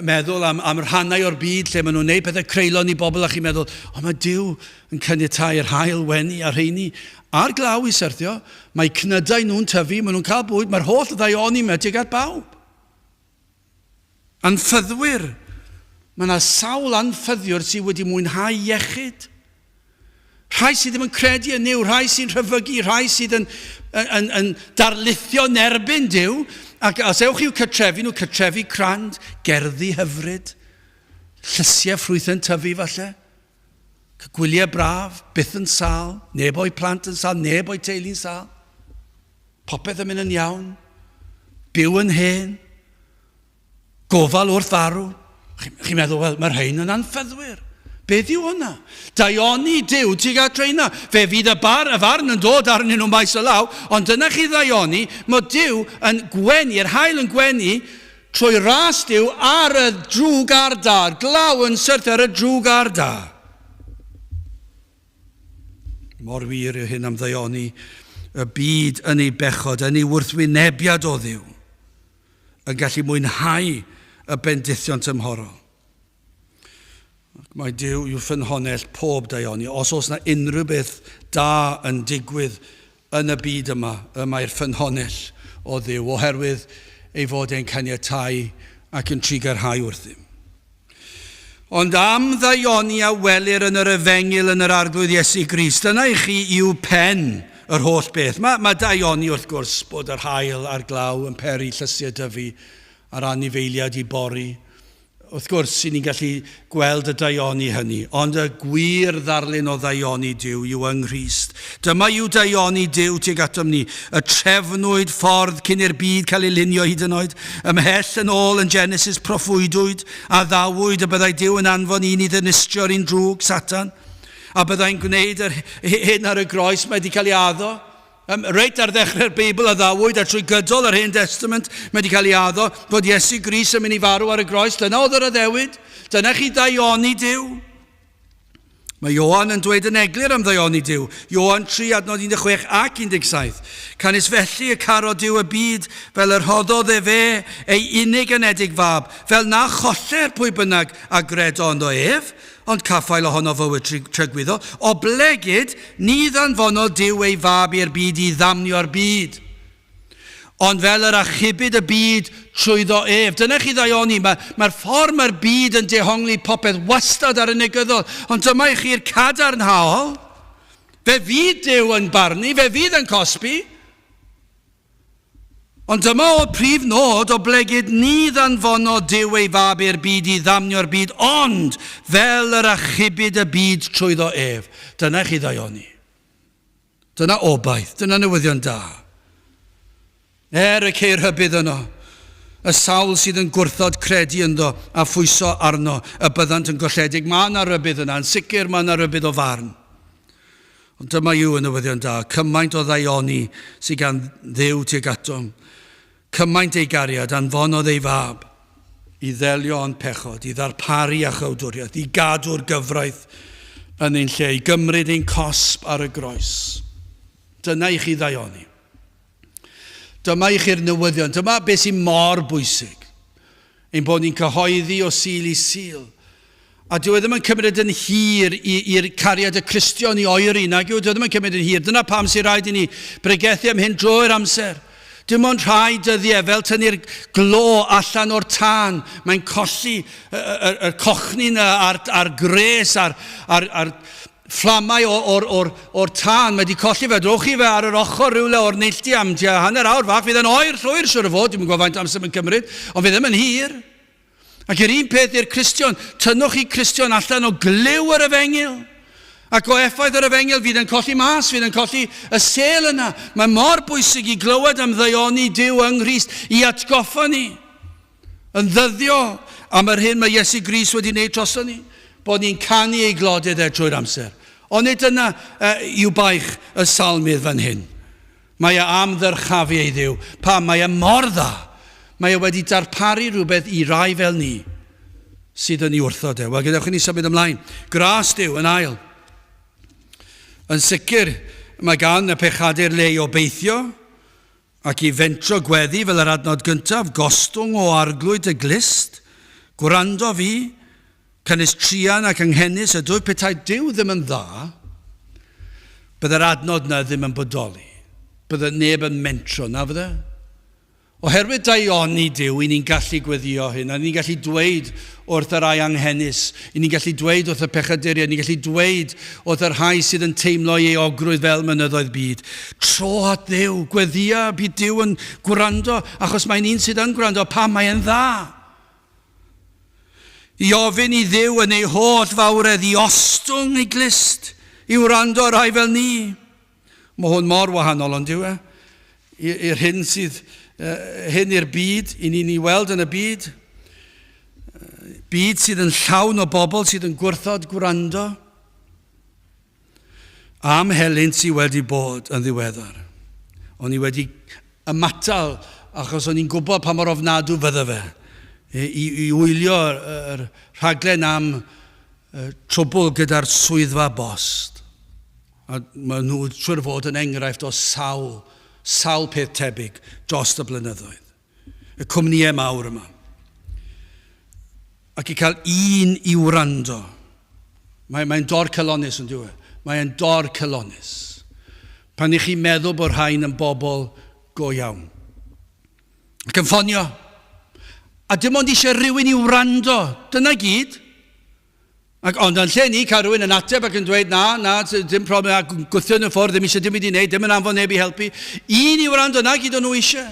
S1: meddwl am rhannau o'r byd lle maen nhw'n neud pethau creulon I bobl a chi'n meddwl, mae Duw yn caniatáu'r hael wenu a rheini. Ar glaw I syrthio, mae cnydau nhw'n tyfu, maen nhw'n cael bwyd, mae'r holl ddaioni metig at bawb. Anffyddwyr, Mae yna sawl anffyddiwr sydd wedi mwynhau iechyd. Rhai sydd ddim yn credu yn Duw, rhai sy'n rhyfygu, rhai sydd yn darlithio yn erbyn Duw. Ac os ewch i'w cartrefi nhw, cartrefi crand, gerddi hyfryd, llysiau ffrwyth yn tyfu falle, gwyliau braf, byth yn sal, neb o'i plant yn sal, neb o'i teulu'n sal. Popeth yn mynd yn iawn, byw yn hen, gofal wrth farw. Chi'n meddwl, wel, mae'r rhain yn anffyddwyr. Beth yw hwnna? Daioni Duw tuag at reina. Fe fydd y farn yn dod arnyn nhw maes o law, ond dyna chi ddaioni, mae Duw yn gwenu, yr hael yn gwenu, trwy ras Duw ar y drwg ar da, glaw yn syrth ar y drwg ar da. Mor wir yw hyn am ddaioni, y byd yn ei bechod, yn ei wrthwynebiad o Dduw, yn gallu mwynhau y bendithion tymhorol. Mae Duw yw ffynhonnell pob daioni. Os oes yna unrhyw beth da yn digwydd yn y byd yma, mae'r ffynhonnell o Dduw, oherwydd ei fod e'n caniatáu ac yn trigarhau wrthym. Ond am ddaioni a welir yn yr efengil yn yr arglwydd Iesu Grist, dyna i chi yw pen yr holl beth. Mae daioni wrth gwrs bod yr hael a'r glaw yn peri llysiau dyfu a'r anifeiliad i bori. Wrth gwrs, sy'n ni'n gallu gweld y daioni hynny, ond y gwir ddarlun o daioni Duw yw yng Nghrist. Dyma yw daioni Duw tuag atom ni, y trefnwyd ffordd cyn i'r byd cael ei lunio hyd yn oed, ymhell yn ôl yn Genesis proffwydwyd, a ddawwyd y byddai Duw yn anfon un i ddinistio'r un drwg, Satan, a byddai'n gwneud hyn ar y groes mae wedi cael ei addo. Reit ar ddechrau'r Beibl a ddawwyd a trwy gydol yr Hen Testament mae wedi cael ei addo fod Iesu Grist yn mynd i farw ar y groes. Dyna oedd yr addewid. Dyna chi daioni Duw. Mae Ioan yn dweud yn eglur am daioni Duw. Ioan 3 adnod 16 ac 17. Canis felly y caro Duw y byd fel yr hoddodd e fe ei unig anedig fab, fel na choller pwy bynnag a gredo ond o ef, ond caffael ohono fywyd trygwyddo, o blegyd ni ddanfono Duw ei fab i'r byd i ddamnio'r byd. Ond fel yr achubyd y byd trwyddo ef. Dyna chi ddaioni, mae'r ffordd mae'r byd yn dehongli popeth wastad ar y negyddol, ond dyma i chi'r cadarnhaol. Fe fydd Duw yn barnu, fe fydd yn cosbi. Ond dyma o prif nod o blegyd ni ddanfono Duw ei fab i'r byd i ddamnio'r byd, ond fel yr achubyd y byd trwyddo ef. Dyna chi ddaioni. Dyna obaith, dyna newyddion da. Y ceir hybydd yno, y sawl sydd yn gwrthod credu ynddo a phwyso arno y byddant yn golledig. Mae yna rybydd yna, yn sicr mae yna rybydd o farn. Ond dyma yw y newyddion da, cymaint o ddaioni sydd gan Dduw tuag atom. Cymaint ei gariad anfonodd ei fab i ddelio o'n pechod, i ddarparu a chawdwriaeth, i gadw'r gyfraith yn ein lle, i gymryd ein cosb ar y groes. Dyna i chi ddaioni. Dyma i chi'r newyddion. Dyma beth sy'n mor bwysig. Ein bod ni'n cyhoeddi o sil i sil. A dyw e ddim yn cymryd yn hir i'r cariad y Cristion i oeri, nag yw, dyw e ddim yn cymryd yn hir. Dyna pam sy'n rhaid i ni bregethu am hyn drwy'r amser. Dim ond rhai dyddiau fel tynnu'r glo allan o'r tân. Mae'n colli y cochnin a'r gres a'r fflamau o'r tân. Mae wedi colli fe. Drwch chi fe ar yr ochr rhywle o'r neilltu am tia hanner awr fach. Fydd yn oer llwyr siwr o fod. Dim yn gwybod faint amser yn cymryd. Ond fydd ddim yn hir. Ac yr un peth i'r Cristion. Tynnwch chi Cristion allan o glyw yr efengil. Ac o effaith yr efengil fydd yn colli mas, fydd yn colli y sel yna. Mae mor bwysig i glywed am ddaioni Duw yng Nghrist, i atgoffa ni, yn ddyddio am yr hyn mae Iesu Grist wedi wneud drosto ni, bod ni'n canu ei glodau drwy'r amser. Ond nid yna yw baich y salmydd fan hyn. Mae e am ddyrchafu ei Dduw. Pam, mae e mor dda. Mae e wedi darparu rhywbeth i rai fel ni sydd yn ei wrthod e. Wel, gadewch ni symud ymlaen. Gras Duw yn ail. Yn sicr, mae gan y pechadur le i obeithio ac i fentro gweddi fel yr adnod gyntaf, gostwng o arglwydd y glist, gwrando fi, cynnes trian ac anghennus y dwy petai Duw ddim yn dda, byddai'r adnod na ddim yn bodoli. Byddai neb yn mentro, na fydde? Oherwydd daioni Duw, i ni'n gallu gweddio hyn, a ni'n gallu dweud wrth yr ai anghennus, i ni'n gallu dweud wrth y pechaduriaid, ni'n gallu dweud wrth yr rhai sydd yn teimlo ei ogrwydd fel mynyddoedd byd. Tro at Dduw, gweddia, bydd Duw yn gwrando, achos mae'n un sydd yn gwrando, pam mae'n dda. I ofyn i Dduw yn ei holl fawredd, i ostwng ei glist, i wrando rai fel ni. Mae hwn mor wahanol ond Duw, i'r hyn sydd... hyn i'r byd, i ni'n ei weld yn y byd. Byd sydd yn llawn o bobl sydd yn gwrthod gwrando. Am helynt sydd wedi bod yn ddiweddar. O'n i wedi ymatal achos o'n i'n gwybod pa mor ofnadw fydda fe. I wylio'r rhaglen am trwbl gyda'r swyddfa bost. A maen nhw trwy'r fod yn enghraifft o sawl peth tebyg dros y blynyddoedd. Y cwmnïau mawr yma. Ac i cael un i wrando. Mae'n dor cylonis yn diwedd. Mae'n dor cylonis. Pan i chi meddwl bod rhain yn bobl go iawn. Ac yn ffonio. A dim ond eisiau rhywun i wrando. Dyna gyd. Ond yn lle ni cael rhywun yn ateb ac yn dweud, na, dim problem, a gwthio yn y ffordd, ddim eisiau dim i wneud, dim yn anfon neb i helpu. Un i wrando, na gyd o'n nhw eisiau.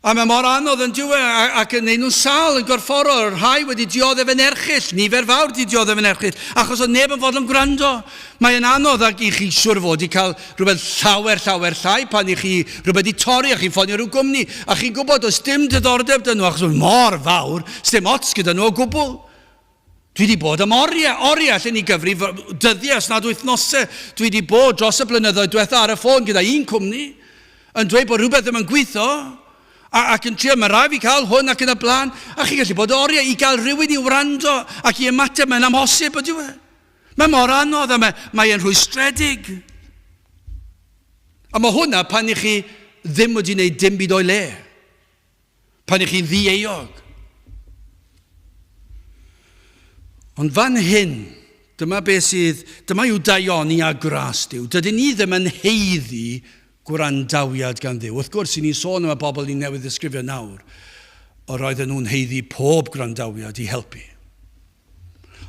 S1: A mae mor anodd yn diwedd ac yn neud nhw'n sal yn gorfforol. Rhai wedi dioddef yn erchill, nifer fawr wedi dioddef yn erchill, achos o'n neb yn fod yn gwrando. Mae'n anodd ac i chi siwr fod i cael rhywbeth llawer llai pan i chi rhywbeth i torri a chi'n ffonio rhyw gwmni. A chi'n gwybod oes dim diddordeb dyn nhw, achos o'n mor fawr, sdim ots gyda nhw o gwbl. Dwi wedi bod am oriau lle ni gyfri dyddiau os nad wythnosau. Dwi wedi bod dros y blynyddoedd diwetha ar y ffôn gyda un cwmni yn dweud bod rhywbeth ddim yn gweithio ac yn trio, mae rai fi cael hwn ac yn y blaen, a chi gallu bod oriau i gael rhywun i wrando ac i ymateb, mae'n amhosib ydyw e. Mae mor anodd a mae'n rhwystredig. A mae hwnna pan i chi ddim wedi gwneud dim byd o'i le. Pan i chi'n ddi-eog. Ond fan hyn, dyma yw daioni a gras Duw. Dydyn ni ddim yn heiddi gwrandawiad gan Dduw. Wrth gwrs, i ni sôn am y bobl ni'n newydd ddisgrifio nawr, o roedden nhw'n heiddi pob gwrandawiad i helpu.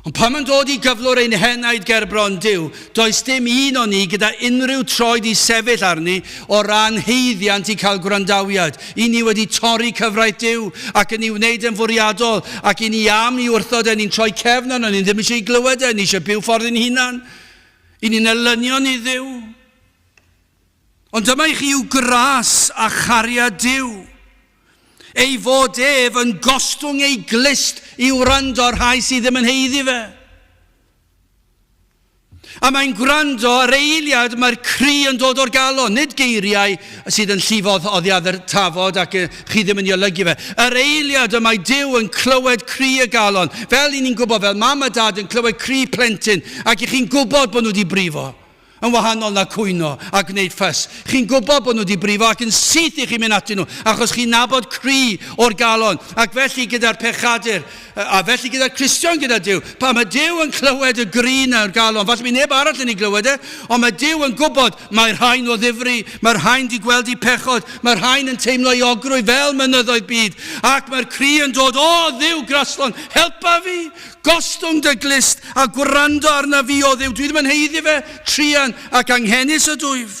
S1: Ond pan mae'n dod i gyflwr ein henaid gerbron Duw, does dim un o ni gyda unrhyw troed i sefyll arni o ran heiddiant i cael gwrandawiad. I ni wedi torri cyfraith Duw ac yn ei wneud yn fwriadol ac i ni am i wrthod ni'n troi cefn arno, ni'n ddim eisiau glywed ni eisiau byw ffordd yn hunan. I ni'n elynion i Dduw. Ond dyma i chi yw gras a chariad Duw. Ei fod ef yn gostwng ei glist i wrando'r rhai sydd ddim yn heiddi fe. A mae'n gwrando ar eiliad, mae'r cri yn dod o'r galon, nid geiriau sydd yn llifodd oddiad yr tafod ac chi ddim yn ei olygu fe. Yr eiliad y mae Duw yn clywed cri y galon, fel i ni'n gwybod, fel mam a dad yn clywed cri plentyn, ac i chi'n gwybod bod nhw wedi brifo. Yn wahanol na cwyno a gwneud ffys. Chi'n gwybod bod nhw wedi brifo ac yn syth i chi mynd atyn nhw, achos chi'n nabod cri o'r galon, ac felly gyda'r pechadur, a felly gyda'r Cristion gyda Duw. Pa mae Duw yn clywed y grin o'r galon, falle mi neb arall yn ei glywed ond mae Duw yn gwybod mae'r rhain o ddifri, mae'r rhain di gweld i pechod, mae'r rhain yn teimlo i ogrwy fel mynyddoedd byd, ac mae'r cri yn dod, o Dduw graslon, helpa fi, gostwng dy glist a gwrando arna fi o Dduw. Dwi ddim yn heiddi fe, trian ac anghennus y dwyf.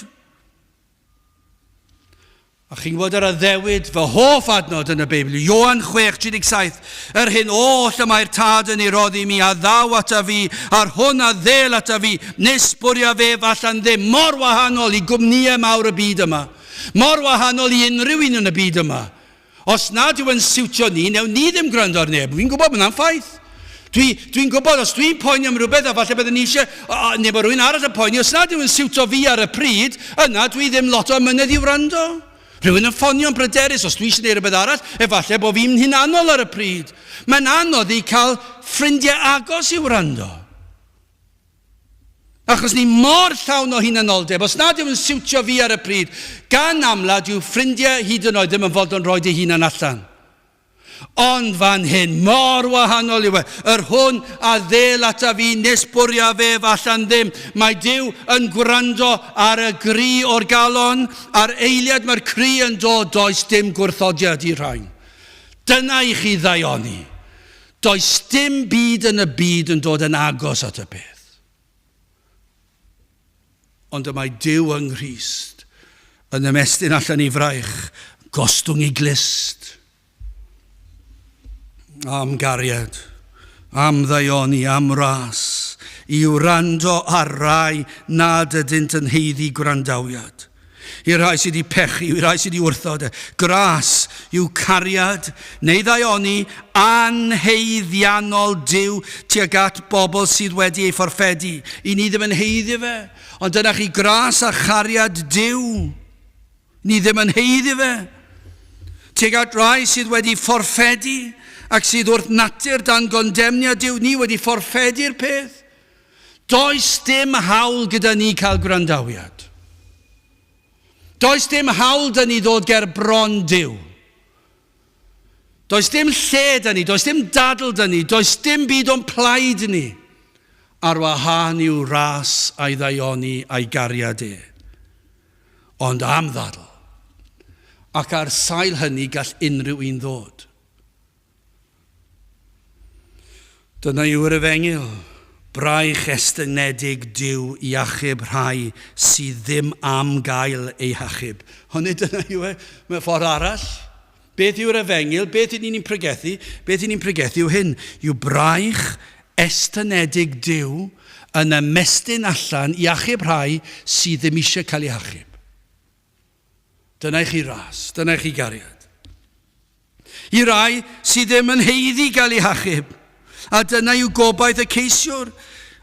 S1: A chi'n gwybod ar y ddewyd, fy hoff adnod yn y Beibl, Ioan 6:37, yr hyn oll y mae'r tad yn ei roddi mi, a ddaw ata fi, a'r hwn a ddel ata fi, nes bwrio fe fallan ddim, mor wahanol i gwmnïau mawr y byd yma, mor wahanol i unrhyw un yn y byd yma. Os nad yw yn siwtio ni, newn ni ddim gwrando ar neb, fi'n gwybod mae'n ffaith. Dwi'n gwybod, os dwi'n poeni am rhywbeth, a falle byddwn ni eisiau, neu bod rhywun arall yn poeni, os nad yw'n siwtio fi ar y pryd, yna dwi ddim lot o mynedd i wrando. Rhywun yn ffonio'n bryderus, os dwi eisiau gwneud rhywbeth arall, efallai bod fi'n hunanol ar y pryd. Mae'n anodd i cael ffrindiau agos i wrando. Achos ni mor llawn o hunanoldeb, os nad yw'n siwtio fi ar y pryd, gan amlad yw ffrindiau hyd yn oed ddim yn fod yn rhoi eu hunan allan. Ond fan hyn, mor wahanol yw e. Yr hwn a ddel ata fi, nes bwria fe fallan ddim. Mae Duw yn gwrando ar y gri o'r galon, a'r eiliad mae'r cri yn dod, does dim gwrthodiad i'r rhain. Dyna i chi ddaioni. Does dim byd yn y byd yn dod yn agos at y peth. Ond y mae Duw yng Nghrist yn ymestyn allan i fraich, gostwng i glist. Am gariad, am ddaioni, am ras, i wrando ar rai nad ydynt yn heiddi gwrandawiad. I'r rhai sydd wedi pechu, i'r rhai sydd wedi wrthod. Gras yw cariad neu ddaioni anheiddiannol Duw tuag at bobl sydd wedi ei phorffedu. I ni ddim yn heiddi fe, ond dyna chi gras a chariad Duw. Ni ddim yn heiddi fe. Tuag at rai sydd wedi phorffedu, ac sydd wrth natur dan gondemniad Duw, ni wedi phorffedu'r peth. Does dim hawl gyda ni cael gwrandawiad. Does dim hawl da ni ddod ger bron Duw. Does dim lle da ni, does dim dadl da ni, does dim byd o'n plaid ni. Ar wahân i'w ras a'i ddaioni a'i gariad e. Ond am ddadl. Ac ar sail hynny gall unrhyw un ddod. Dyna yw'r efengil, braich estynedig Duw i achub rhai sydd ddim am gael ei hachub. Hynny dyna yw e, mewn ffordd arall. Beth yw'r efengil, beth y'n ni'n pregethu? Beth y'n ni'n pregethu yw hyn, yw braich estynedig Duw yn ymestyn allan i achub rhai sydd ddim eisiau cael ei hachub. Dyna i chi ras, dyna i chi gariad. I rai sydd ddim yn heiddi gael ei hachub. A dyna yw gobaith y ceisiwr.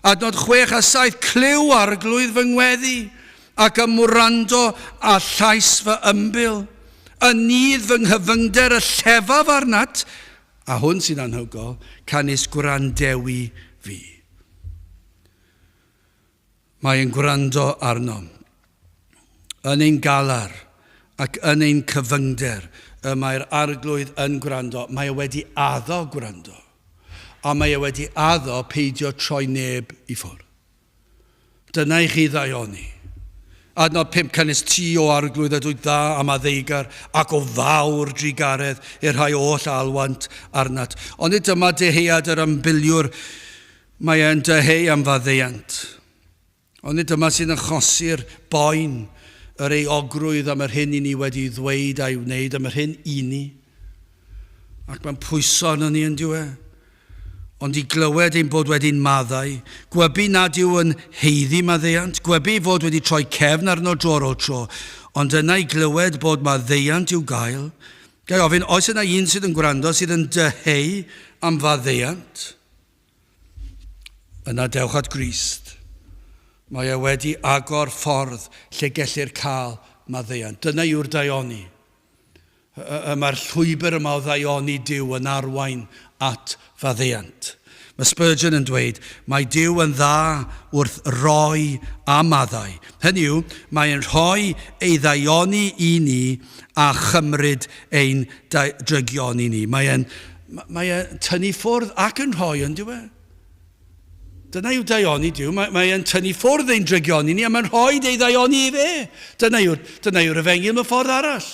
S1: Adnod 6 a 7, clyw arglwydd fy ngweddi, ac ymwrando a llais fy ymbil. Ynydd fy nghyfyngder y llefaf arnat, a hwn sy'n anhygol, canis gwrandewi fi. Mae'n gwrando arno. Yn ein galar ac yn ein cyfyngder, mae'r arglwydd yn gwrando. Mae wedi addo gwrando. A mae wedi addo peidio troi neb i ffwrdd. Dyna i chi ddaioni. Adnod 5 canis ti o arglwydd a dwy dda am addeigar ac o fawr drigaredd i'r rhai oll alwant arnat. Ond dyma deheuad yr ymbiliwr, mae e'n deheu am faddeiant. Ond dyma sy'n achosi'r boen, yr eogrwydd am yr hyn i ni wedi ddweud a'i wneud, am yr hyn i ni. Ac mae'n pwyso arno ni yn diwedd. Ond i glywed ein bod wedi'n maddau, gwybu nad yw yn heiddi maddeiant, gwybu fod wedi troi cefn arno dro ar ôl tro, ond yna i glywed bod maddeiant i'w gael. Gai ofyn, oes yna un sydd yn gwrando sydd yn deheu am faddeiant? Yna dewch at Grist. Mae e wedi agor ffordd lle gellir cael maddeiant. Dyna yw'r daioni. Mae'r llwybr yma o ddaioni Duw yn arwain at faddeiant. Mae Spurgeon yn dweud, mae Duw yn dda wrth roi a maddau. Hynny yw, mae'n rhoi ei ddaioni i ni a chymryd ein drygion i ni. Mae'n tynnu ffwrdd ac yn rhoi yn diwedd. Dyna yw daioni Duw, mae'n tynnu ffwrdd ein drygion i ni a mae'n rhoi ei ddaioni i fe. Dyna yw'r efengil mewn ffordd arall.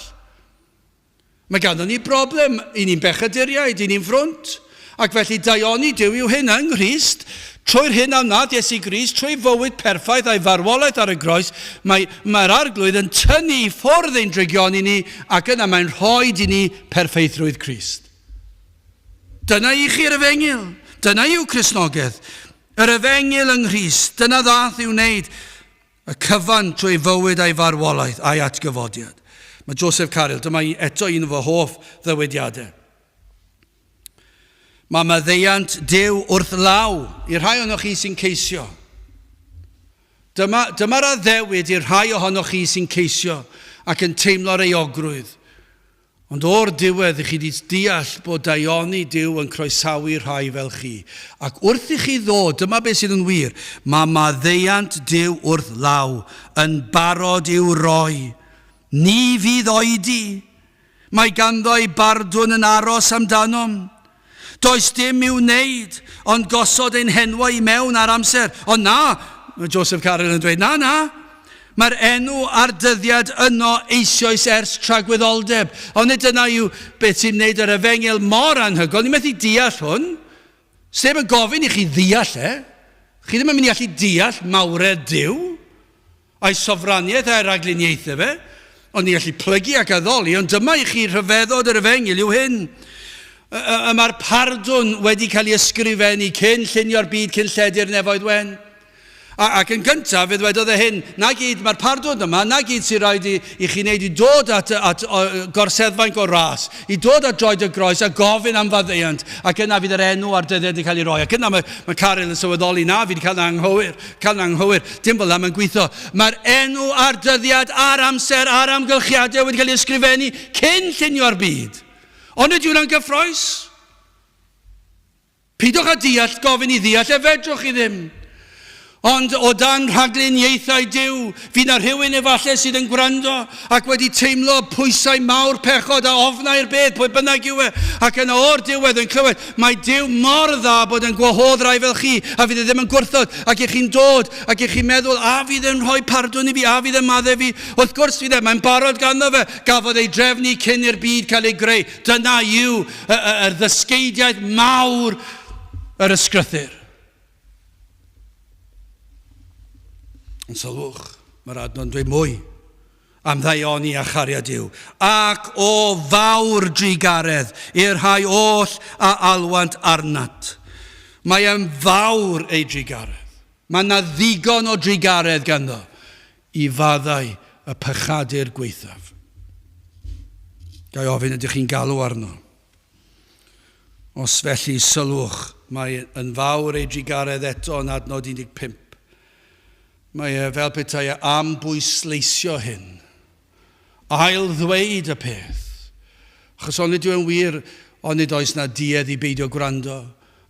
S1: Mae ganddo ni broblem, i ni'n bechaduriaid, i ni'n ffrwnt. Ac felly daioni Duw yw hyn yng Nghrist, trwy'r hyn am nad Iesu Grist, trwy fywyd perffaith a'i farwolaeth ar y groes, mae'r arglwydd yn tynnu ffwrdd ein drygion i ni, ac yna mae'n rhoi i ni perfeithrwydd Crist. Dyna i chi'r efengil, dyna yw Cristnogaeth. Yr efengil yng Nghrist, dyna ddath i'w wneud y cyfan trwy fywyd a'i farwolaeth a'i atgyfodiad. Mae Joseph Caryl, dyma eto un o fy hoff ddywediadau. Mae maddeiant Duw wrth law i'r rhai ohonoch chi sy'n ceisio. Dyma'r addewid i'r rhai ohonoch chi sy'n ceisio ac yn teimlo'r eogrwydd. Ond o'r diwedd i chi deall bod daioni Duw yn croesawu'r rhai fel chi. Ac wrth i chi ddod, dyma beth sydd yn wir, mae maddeiant Duw wrth law yn barod i'w roi. Ni fydd oedi, Mae ganddo i bardwn yn aros amdanom. Does dim i'w wneud, ond gosod ein henwa i mewn ar amser. Ond na, mae Joseph Carroll yn dweud, na. Mae'r enw a'r dyddiad yno eisoes ers tragwyddoldeb. Ond dyna yw beth sy'n wneud yr efengil mor anhygoel. Ni methu deall hwn. Sef yn gofyn i chi ddeall, Chi ddim yn mynd i allu deall mawredd Duw, a'i sofraniaeth a'i ragluniaethau fe, ond ni allu plygu ac addoli, ond dyma i chi rhyfeddod yr efengil yw hyn. Mae'r pardwn wedi cael ei ysgrifennu cyn llunio'r byd cyn lledu'r nefoedd wen. Ac yn gyntaf, fe ddwedodd hyn, na gyd, mae'r pardwn yma, na gyd sy'n rhaid i chi wneud i dod at gorseddfaint o ras, i dod at droed y groes a gofyn am faddeuant, ac yna fydd yr enw a'r dyddiad wedi cael ei roi. Ac yna mae Carol yn sylweddoli, na, fi wedi cael anghywir, dim fel am yn gweithio. Mae'r enw a'r dyddiad a'r amser a'r amgylchiadau wedi cael ei ysgrifennu cyn llunio'r byd. Ond ydy hwnna'n gyffroes? Pidwch a deall, gofyn i ddeall, fedrwch i ddim. Ond o dan rhagluniaethau Duw, fydd na rhywun efallai sydd yn gwrando ac wedi teimlo pwysau mawr pechod a ofnau'r beth, pwy bynnag yw ac yna o'r diwedd yn clywed, mae Duw mor dda bod yn gwahodd rai fel chi, a fydd e ddim yn gwrthod, ac chi'n dod, ac chi'n meddwl, a fydd e'n rhoi pardwn i fi, a fydd e'n maddau fi. Wrth gwrs fydd e, mae'n barod ganddo fe, gafodd ei drefnu cyn i'r byd cael ei greu. Dyna yw yr ddysgeidiaeth mawr yr ysgrythyr. Yn sylwch, mae'r adnodd dweud mwy am ddaioni a chariad Duw. Ac o fawr drigaredd i'r rhai oll a alwant arnat. Mae e'n fawr ei drigaredd. Mae yna ddigon o drigaredd ganddo i faddau y pechadur gweithaf. Gai ofyn ydych chi'n galw arno. Os felly sylwch, mae yn fawr ei drigaredd eto yn adnod 15. Mae fel petai am bwysleisio hyn. Ail ddweud y peth. Achos ond ydyw yn wir, ond nid oes na duedd i beidio gwrando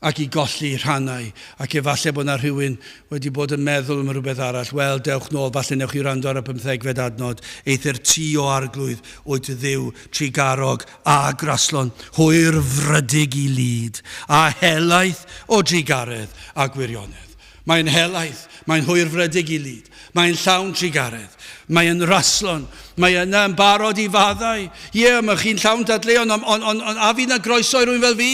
S1: ac i golli rhannau. Ac efallai bod na rhywun wedi bod yn meddwl am rhywbeth arall. Wel, dewch nôl, falle newch chi wrando ar y 15fed adnod. Eithir ti o arglwydd oedd Dduw trigarog a graslon, hwyr frydig i lyd, a helaeth o drigaredd a gwirionedd. Mae'n helaeth, mae'n hwyr fredig i lyd, mae'n llawn trigaredd, mae'n raslon, mae'n barod i faddau. Mae chi'n llawn dadleuon, ond a fydd na groeso i rwy'n fel fi?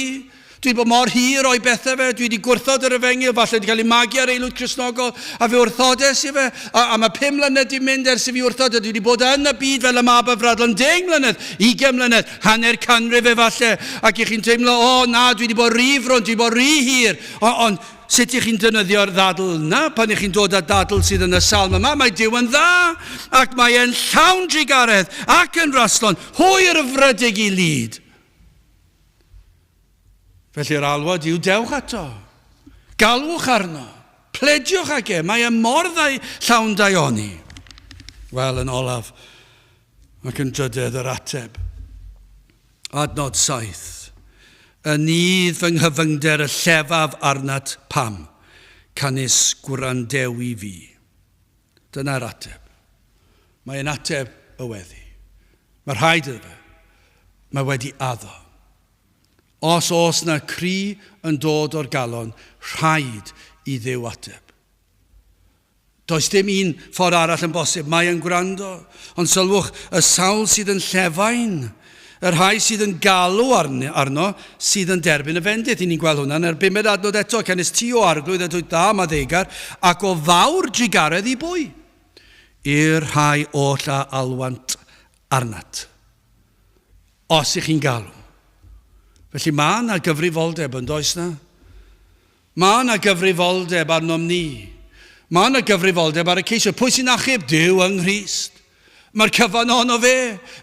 S1: Dwi wedi bod mor hir o'i bethau fe, dwi wedi gwrthod yr efengil, falle wedi cael ei magu ar aelwyd Cristnogol, a fi wrthodes i fe, a mae 5 mlynedd di mynd ers i fi wrthod, dwi wedi bod yn y byd fel y mab y fradlon 10 mlynedd, 20 mlynedd, hanner canrif efallai, ac i chi'n teimlo, na, dwi wedi bod rhy front, dwi wedi bod rhy hir, ond sut i chi'n defnyddio'r ddadl yna, pan i chi'n dod â dadl sydd yn y Salm yma, mae Duw yn dda, ac mae e'n llawn drigaredd ac yn raslon, hwyr frydig i lyd. Felly'r alwad yw dewch ato, galwch arno, plediwch ag mae e'n mor llawn daioni. Wel, yn olaf, ac yn drydydd yr ateb. Adnod 7. Y nydd fy nghyfyngder y llefaf arnat pam, canis gwrandewi fi. Dyna'r ateb. Mae'n ateb y weddi. Mae rhaid iddo fe. Mae wedi addo. Os oes na cri yn dod o'r galon, rhaid i Dduw ateb. Does dim un ffordd arall yn bosib. Mae yn gwrando. Ond sylwch, y sawl sydd yn llefain, yr rhai sydd yn galw arno, sydd yn derbyn y fendith. I ni'n gweld hwnna. Yr 5 adnod eto, canis ti o arglwydd a dweud da maddegar, ac o fawr drigaredd i bwy. I'r rhai oll a alwant arnat. Os ych chi'n galw. Felly mae yna gyfrifoldeb yn does na? Mae yna gyfrifoldeb arnom ni. Mae yna gyfrifoldeb ar y ceisio. Pwy sy'n achub? Duw yng Nghrist. Mae'r cyfan ono fe.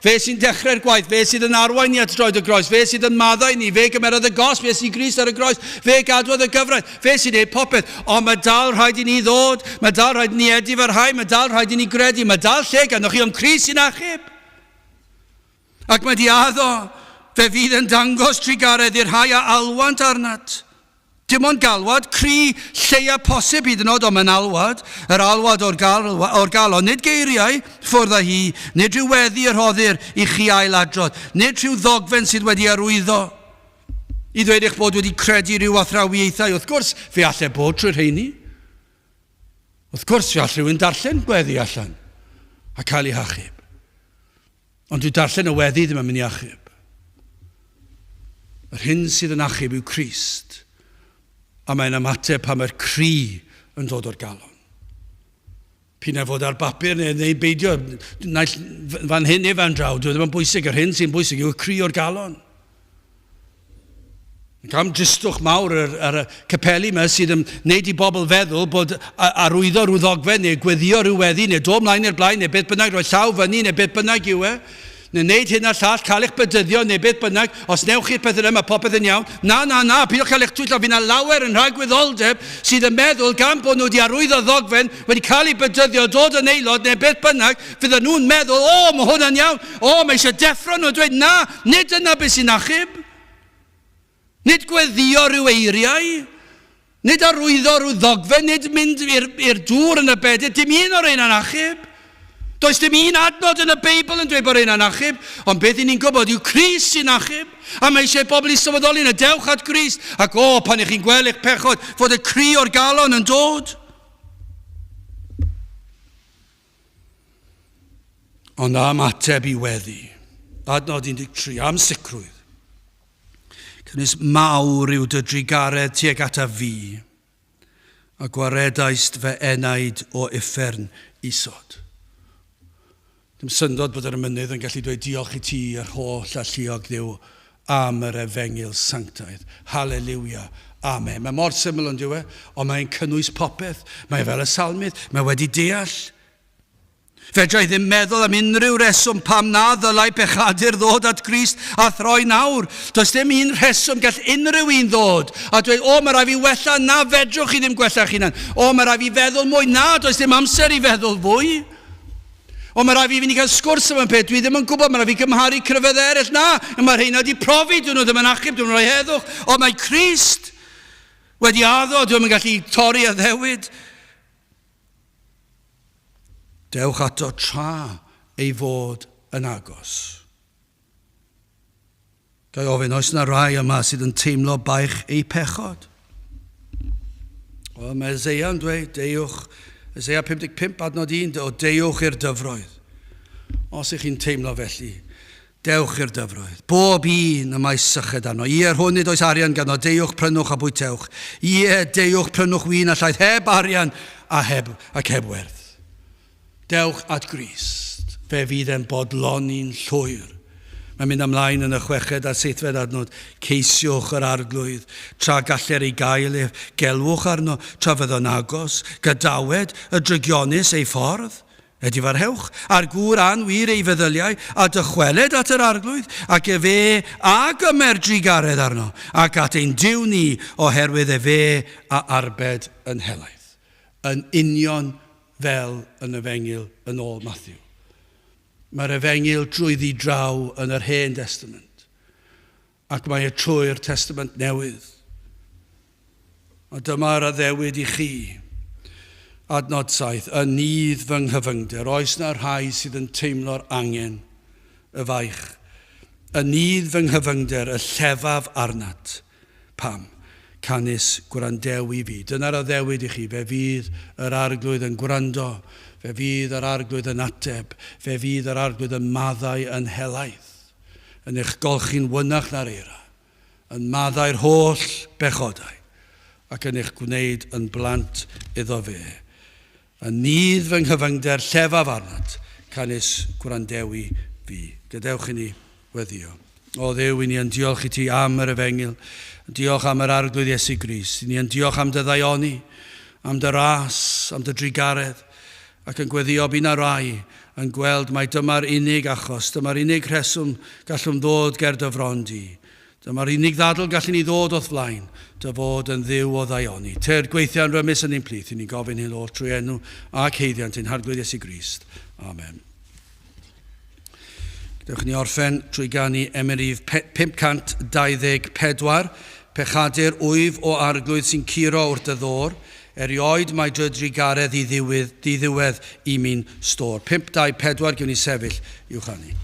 S1: Fe sy'n dechrau'r gwaith. Fe sydd yn arwain i at droed y groes. Fe sydd yn maddau ni. Fe gymerodd y gos. Fe sy'n Grist ar y groes. Fe gadwodd y gyfraith. Fe sy'n neud popeth. Ond mae dal rhaid i ni ddod. Mae dal rhaid i ni edif ar rhai. Mae dal rhaid i ni gredu. Mae dal lle gan chi ond Crist sy'n achub. Ac mae di addo. Fe fydd yn dangos trigaredd i'r rhai a alwant arnat. Dim ond galwad, cri lleia posib hyd yn oed am yn alwad, yr alwad o'r galon, nid geiriau ffwrdd â hi, nid rhyw weddi yr hoddir i chi ailadrodd, nid rhyw ddogfen sydd wedi arwyddo i ddweud eich bod wedi credu rhyw athrawiaethau. Wrth gwrs, fe allai bod trwy'r rheini. Wrth gwrs, fe all rhywun darllen gweddi allan a cael ei hachub. Ond dwi'n darllen y weddi ddim yn mynd i achub. Yr hyn sydd yn achub yw Crist. A mae'n ymateb pan mae'r cri yn dod o'r galon. P'na fod ar bapur neu beidio, fan hyn neu fan draw, dwi'n ddim yn bwysig, yr hyn sy'n bwysig yw'r cri o'r galon. Cam dristwch mawr ar y capeli yma sydd yn neud i bobl feddwl bod arwyddo rhyw ddogfen neu gweddio rhyw weddi neu dod mlaen i'r blaen neu beth bynnag, rhoi llaw fyny neu beth bynnag yw e. Neu wneud hyn a llall, cael eich bydyddio neu beth bynnag, os newch chi'r pethau yma, popeth yn iawn. Na, pidwch cael eich twyllo, fi'n lawer yn rhagwyddoldeb sydd yn meddwl gan bod nhw wedi arwyddo ddogfen, wedi cael ei bydyddio, dod yn aelod neu beth bynnag, fydden nhw'n meddwl, mae hwnna'n iawn, mae eisiau deffro nhw, dweud, na, nid yna beth sy'n achub. Nid gweddio rhyw eiriau, nid arwyddo rhyw ddogfen, nid mynd i'r dŵr yn y bedydd, dim un o'r ein yn achub. Does dim un adnod yn y Beibl yn dweud bod ein yn achub, ond beth i ni'n gwybod yw Crist sy'n achub, a mae eisiau bobl i sylweddoli yn y dewch at Crist, ac pan ych chi'n gweld eich pechod, fod y cri o'r galon yn dod. Ond am ateb i weddi, adnod 13, am sicrwydd. Cynnes mawr yw dy drigaredd tuag ata fi, a gwaredaist fy enaid o uffern isod. Dim syndod bod yr emynydd yn gallu dweud diolch i ti yr holl a lluog Dduw am yr efengil sanctaidd. Halleluia. Amen. Mae mor syml yn diwe, ond mae'n cynnwys popeth. Mae fel y salmydd, mae wedi deall. Fedrai ddim meddwl am unrhyw reswm pam na ddylai pechadur ddod at Grist a throi nawr. Does dim un reswm gall unrhyw un ddod a dweud, mae rai fi wella, na fedrwch chi ddim gwella chi hunan. Mae rai fi feddwl mwy, na, does dim amser i feddwl fwy. Mae rai fi fynd i gael sgwrs am y peth, dwi ddim yn gwybod, mae rai fi gymharu cryfedd eraill, na, mae rheina wedi profi, dyn nhw ddim yn achub, dyn nhw'n rhoi heddwch, ond mae Crist wedi addo, dyn nhw'n gallu torri a ddewid. Dewch ato tra ei fod yn agos. Gai ofyn, oes yna rai yma sydd yn teimlo baich ei pechod? Mae Eseia yn dweud, dewch, Eseia 55 adnod 1, o dewch i'r dyfroedd. Os ych chi'n teimlo felly, dewch i'r dyfroedd. Bob un y mae syched arno. Hwn nid oes arian gano, dewch prynwch a bwytewch. Dewch prynwch wyn a llaeth heb arian ac heb werth. Dewch at Grist, fe fydd e'n bodloni'n llwyr. Mae'n mynd ymlaen yn y 6 a 7 adnod, ceisiwch yr arglwydd, tra galler ei gael gelwch arno, tra fydd o'n agos, gadawed y drygionus ei ffordd, edifarhewch, ar gŵr anwyr ei feddyliau, a dychweled at yr arglwydd, ac fe a gymer drigaredd arno, ac at ein diw ni, oherwydd fe a arbed yn helaeth. Yn union fel yn efengil yn ôl Matthew. Mae'r efengil drwyddi draw yn yr Hen Testament, ac mae e trwy'r Testament newydd. A dyma'r addewid i chi, adnod 7, y nydd fy nghyfyngder. Oes na rhai sydd yn teimlo'r angen y faich. Y nydd fy nghyfyngder, y llefaf arnat. Pam? Canis gwrandewi fi. Dyna'r addewid i chi. Fe fydd yr arglwydd yn gwrando. Fe fydd yr arglwydd yn ateb. Fe fydd yr arglwydd yn maddau yn helaeth. Yn eich golchi'n wynach na'r eira. Yn maddau'r holl bechodau. Ac yn eich gwneud yn blant iddo fe. Yn nydd fy nghyfyngder llefaf arnat. Canis gwrandewi fi. Gadewch i ni weddio. O Dduw, i ni yn diolch i ti am yr efengil. Diolch am yr arglwydd Iesu Grist. I ni yn diolch am dy ddaioni, am dy ras, am dy drigaredd, ac yn gweddio by'n rai yn gweld mai dyma'r unig achos, dyma'r unig rheswm gallwn ddod ger dy fron di. Dyma'r unig ddadl gallwn ni ddod o'th flaen, dy fod yn dduw o ddaioni. Te'r gweithiau'n rymus yn ein plith, i ni gofyn hyn oll trwy enw ac heiddiant yn arglwydd Iesu Grist. Amen. Dewch ni orffen trwy ganu Emerif 524, Pechadur wyf o arglwydd sy'n curo wrth y ddor, erioed mae drydri garedd i ddiwedd i mi'n stor. 5-2-4 gywn i sefyll i'w chanu.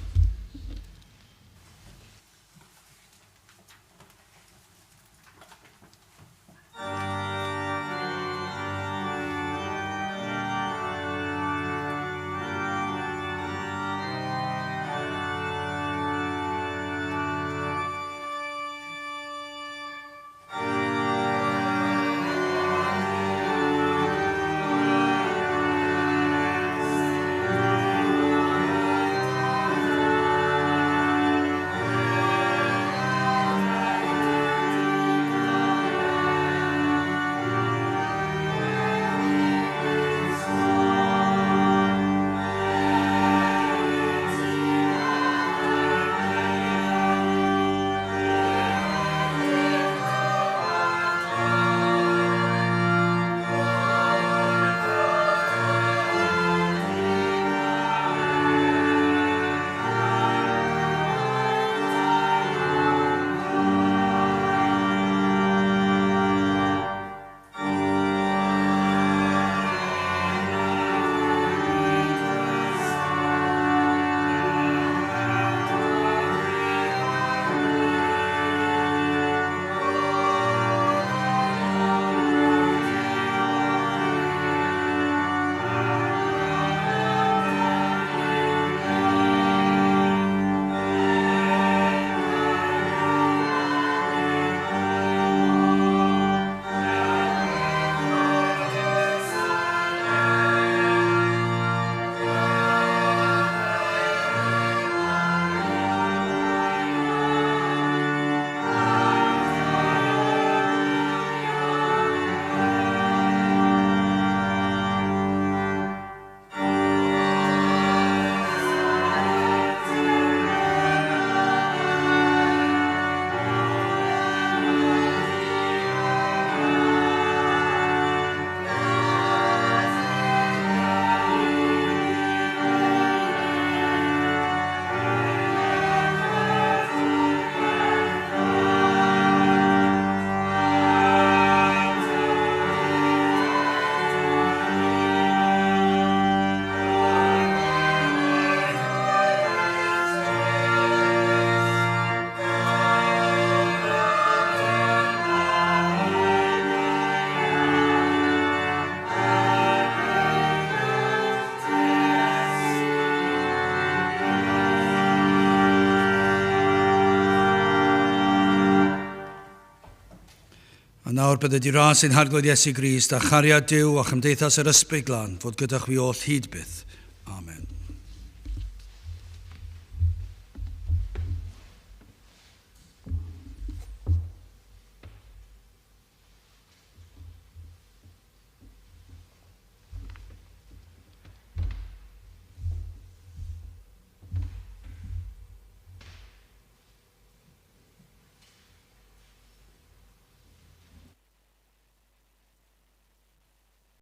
S1: A nawr bydd ydi ras ein harglwydd Iesu Grist a chariad Duw a chymdeithas yr ysbryd glân fod gyda chwi oll hyd byth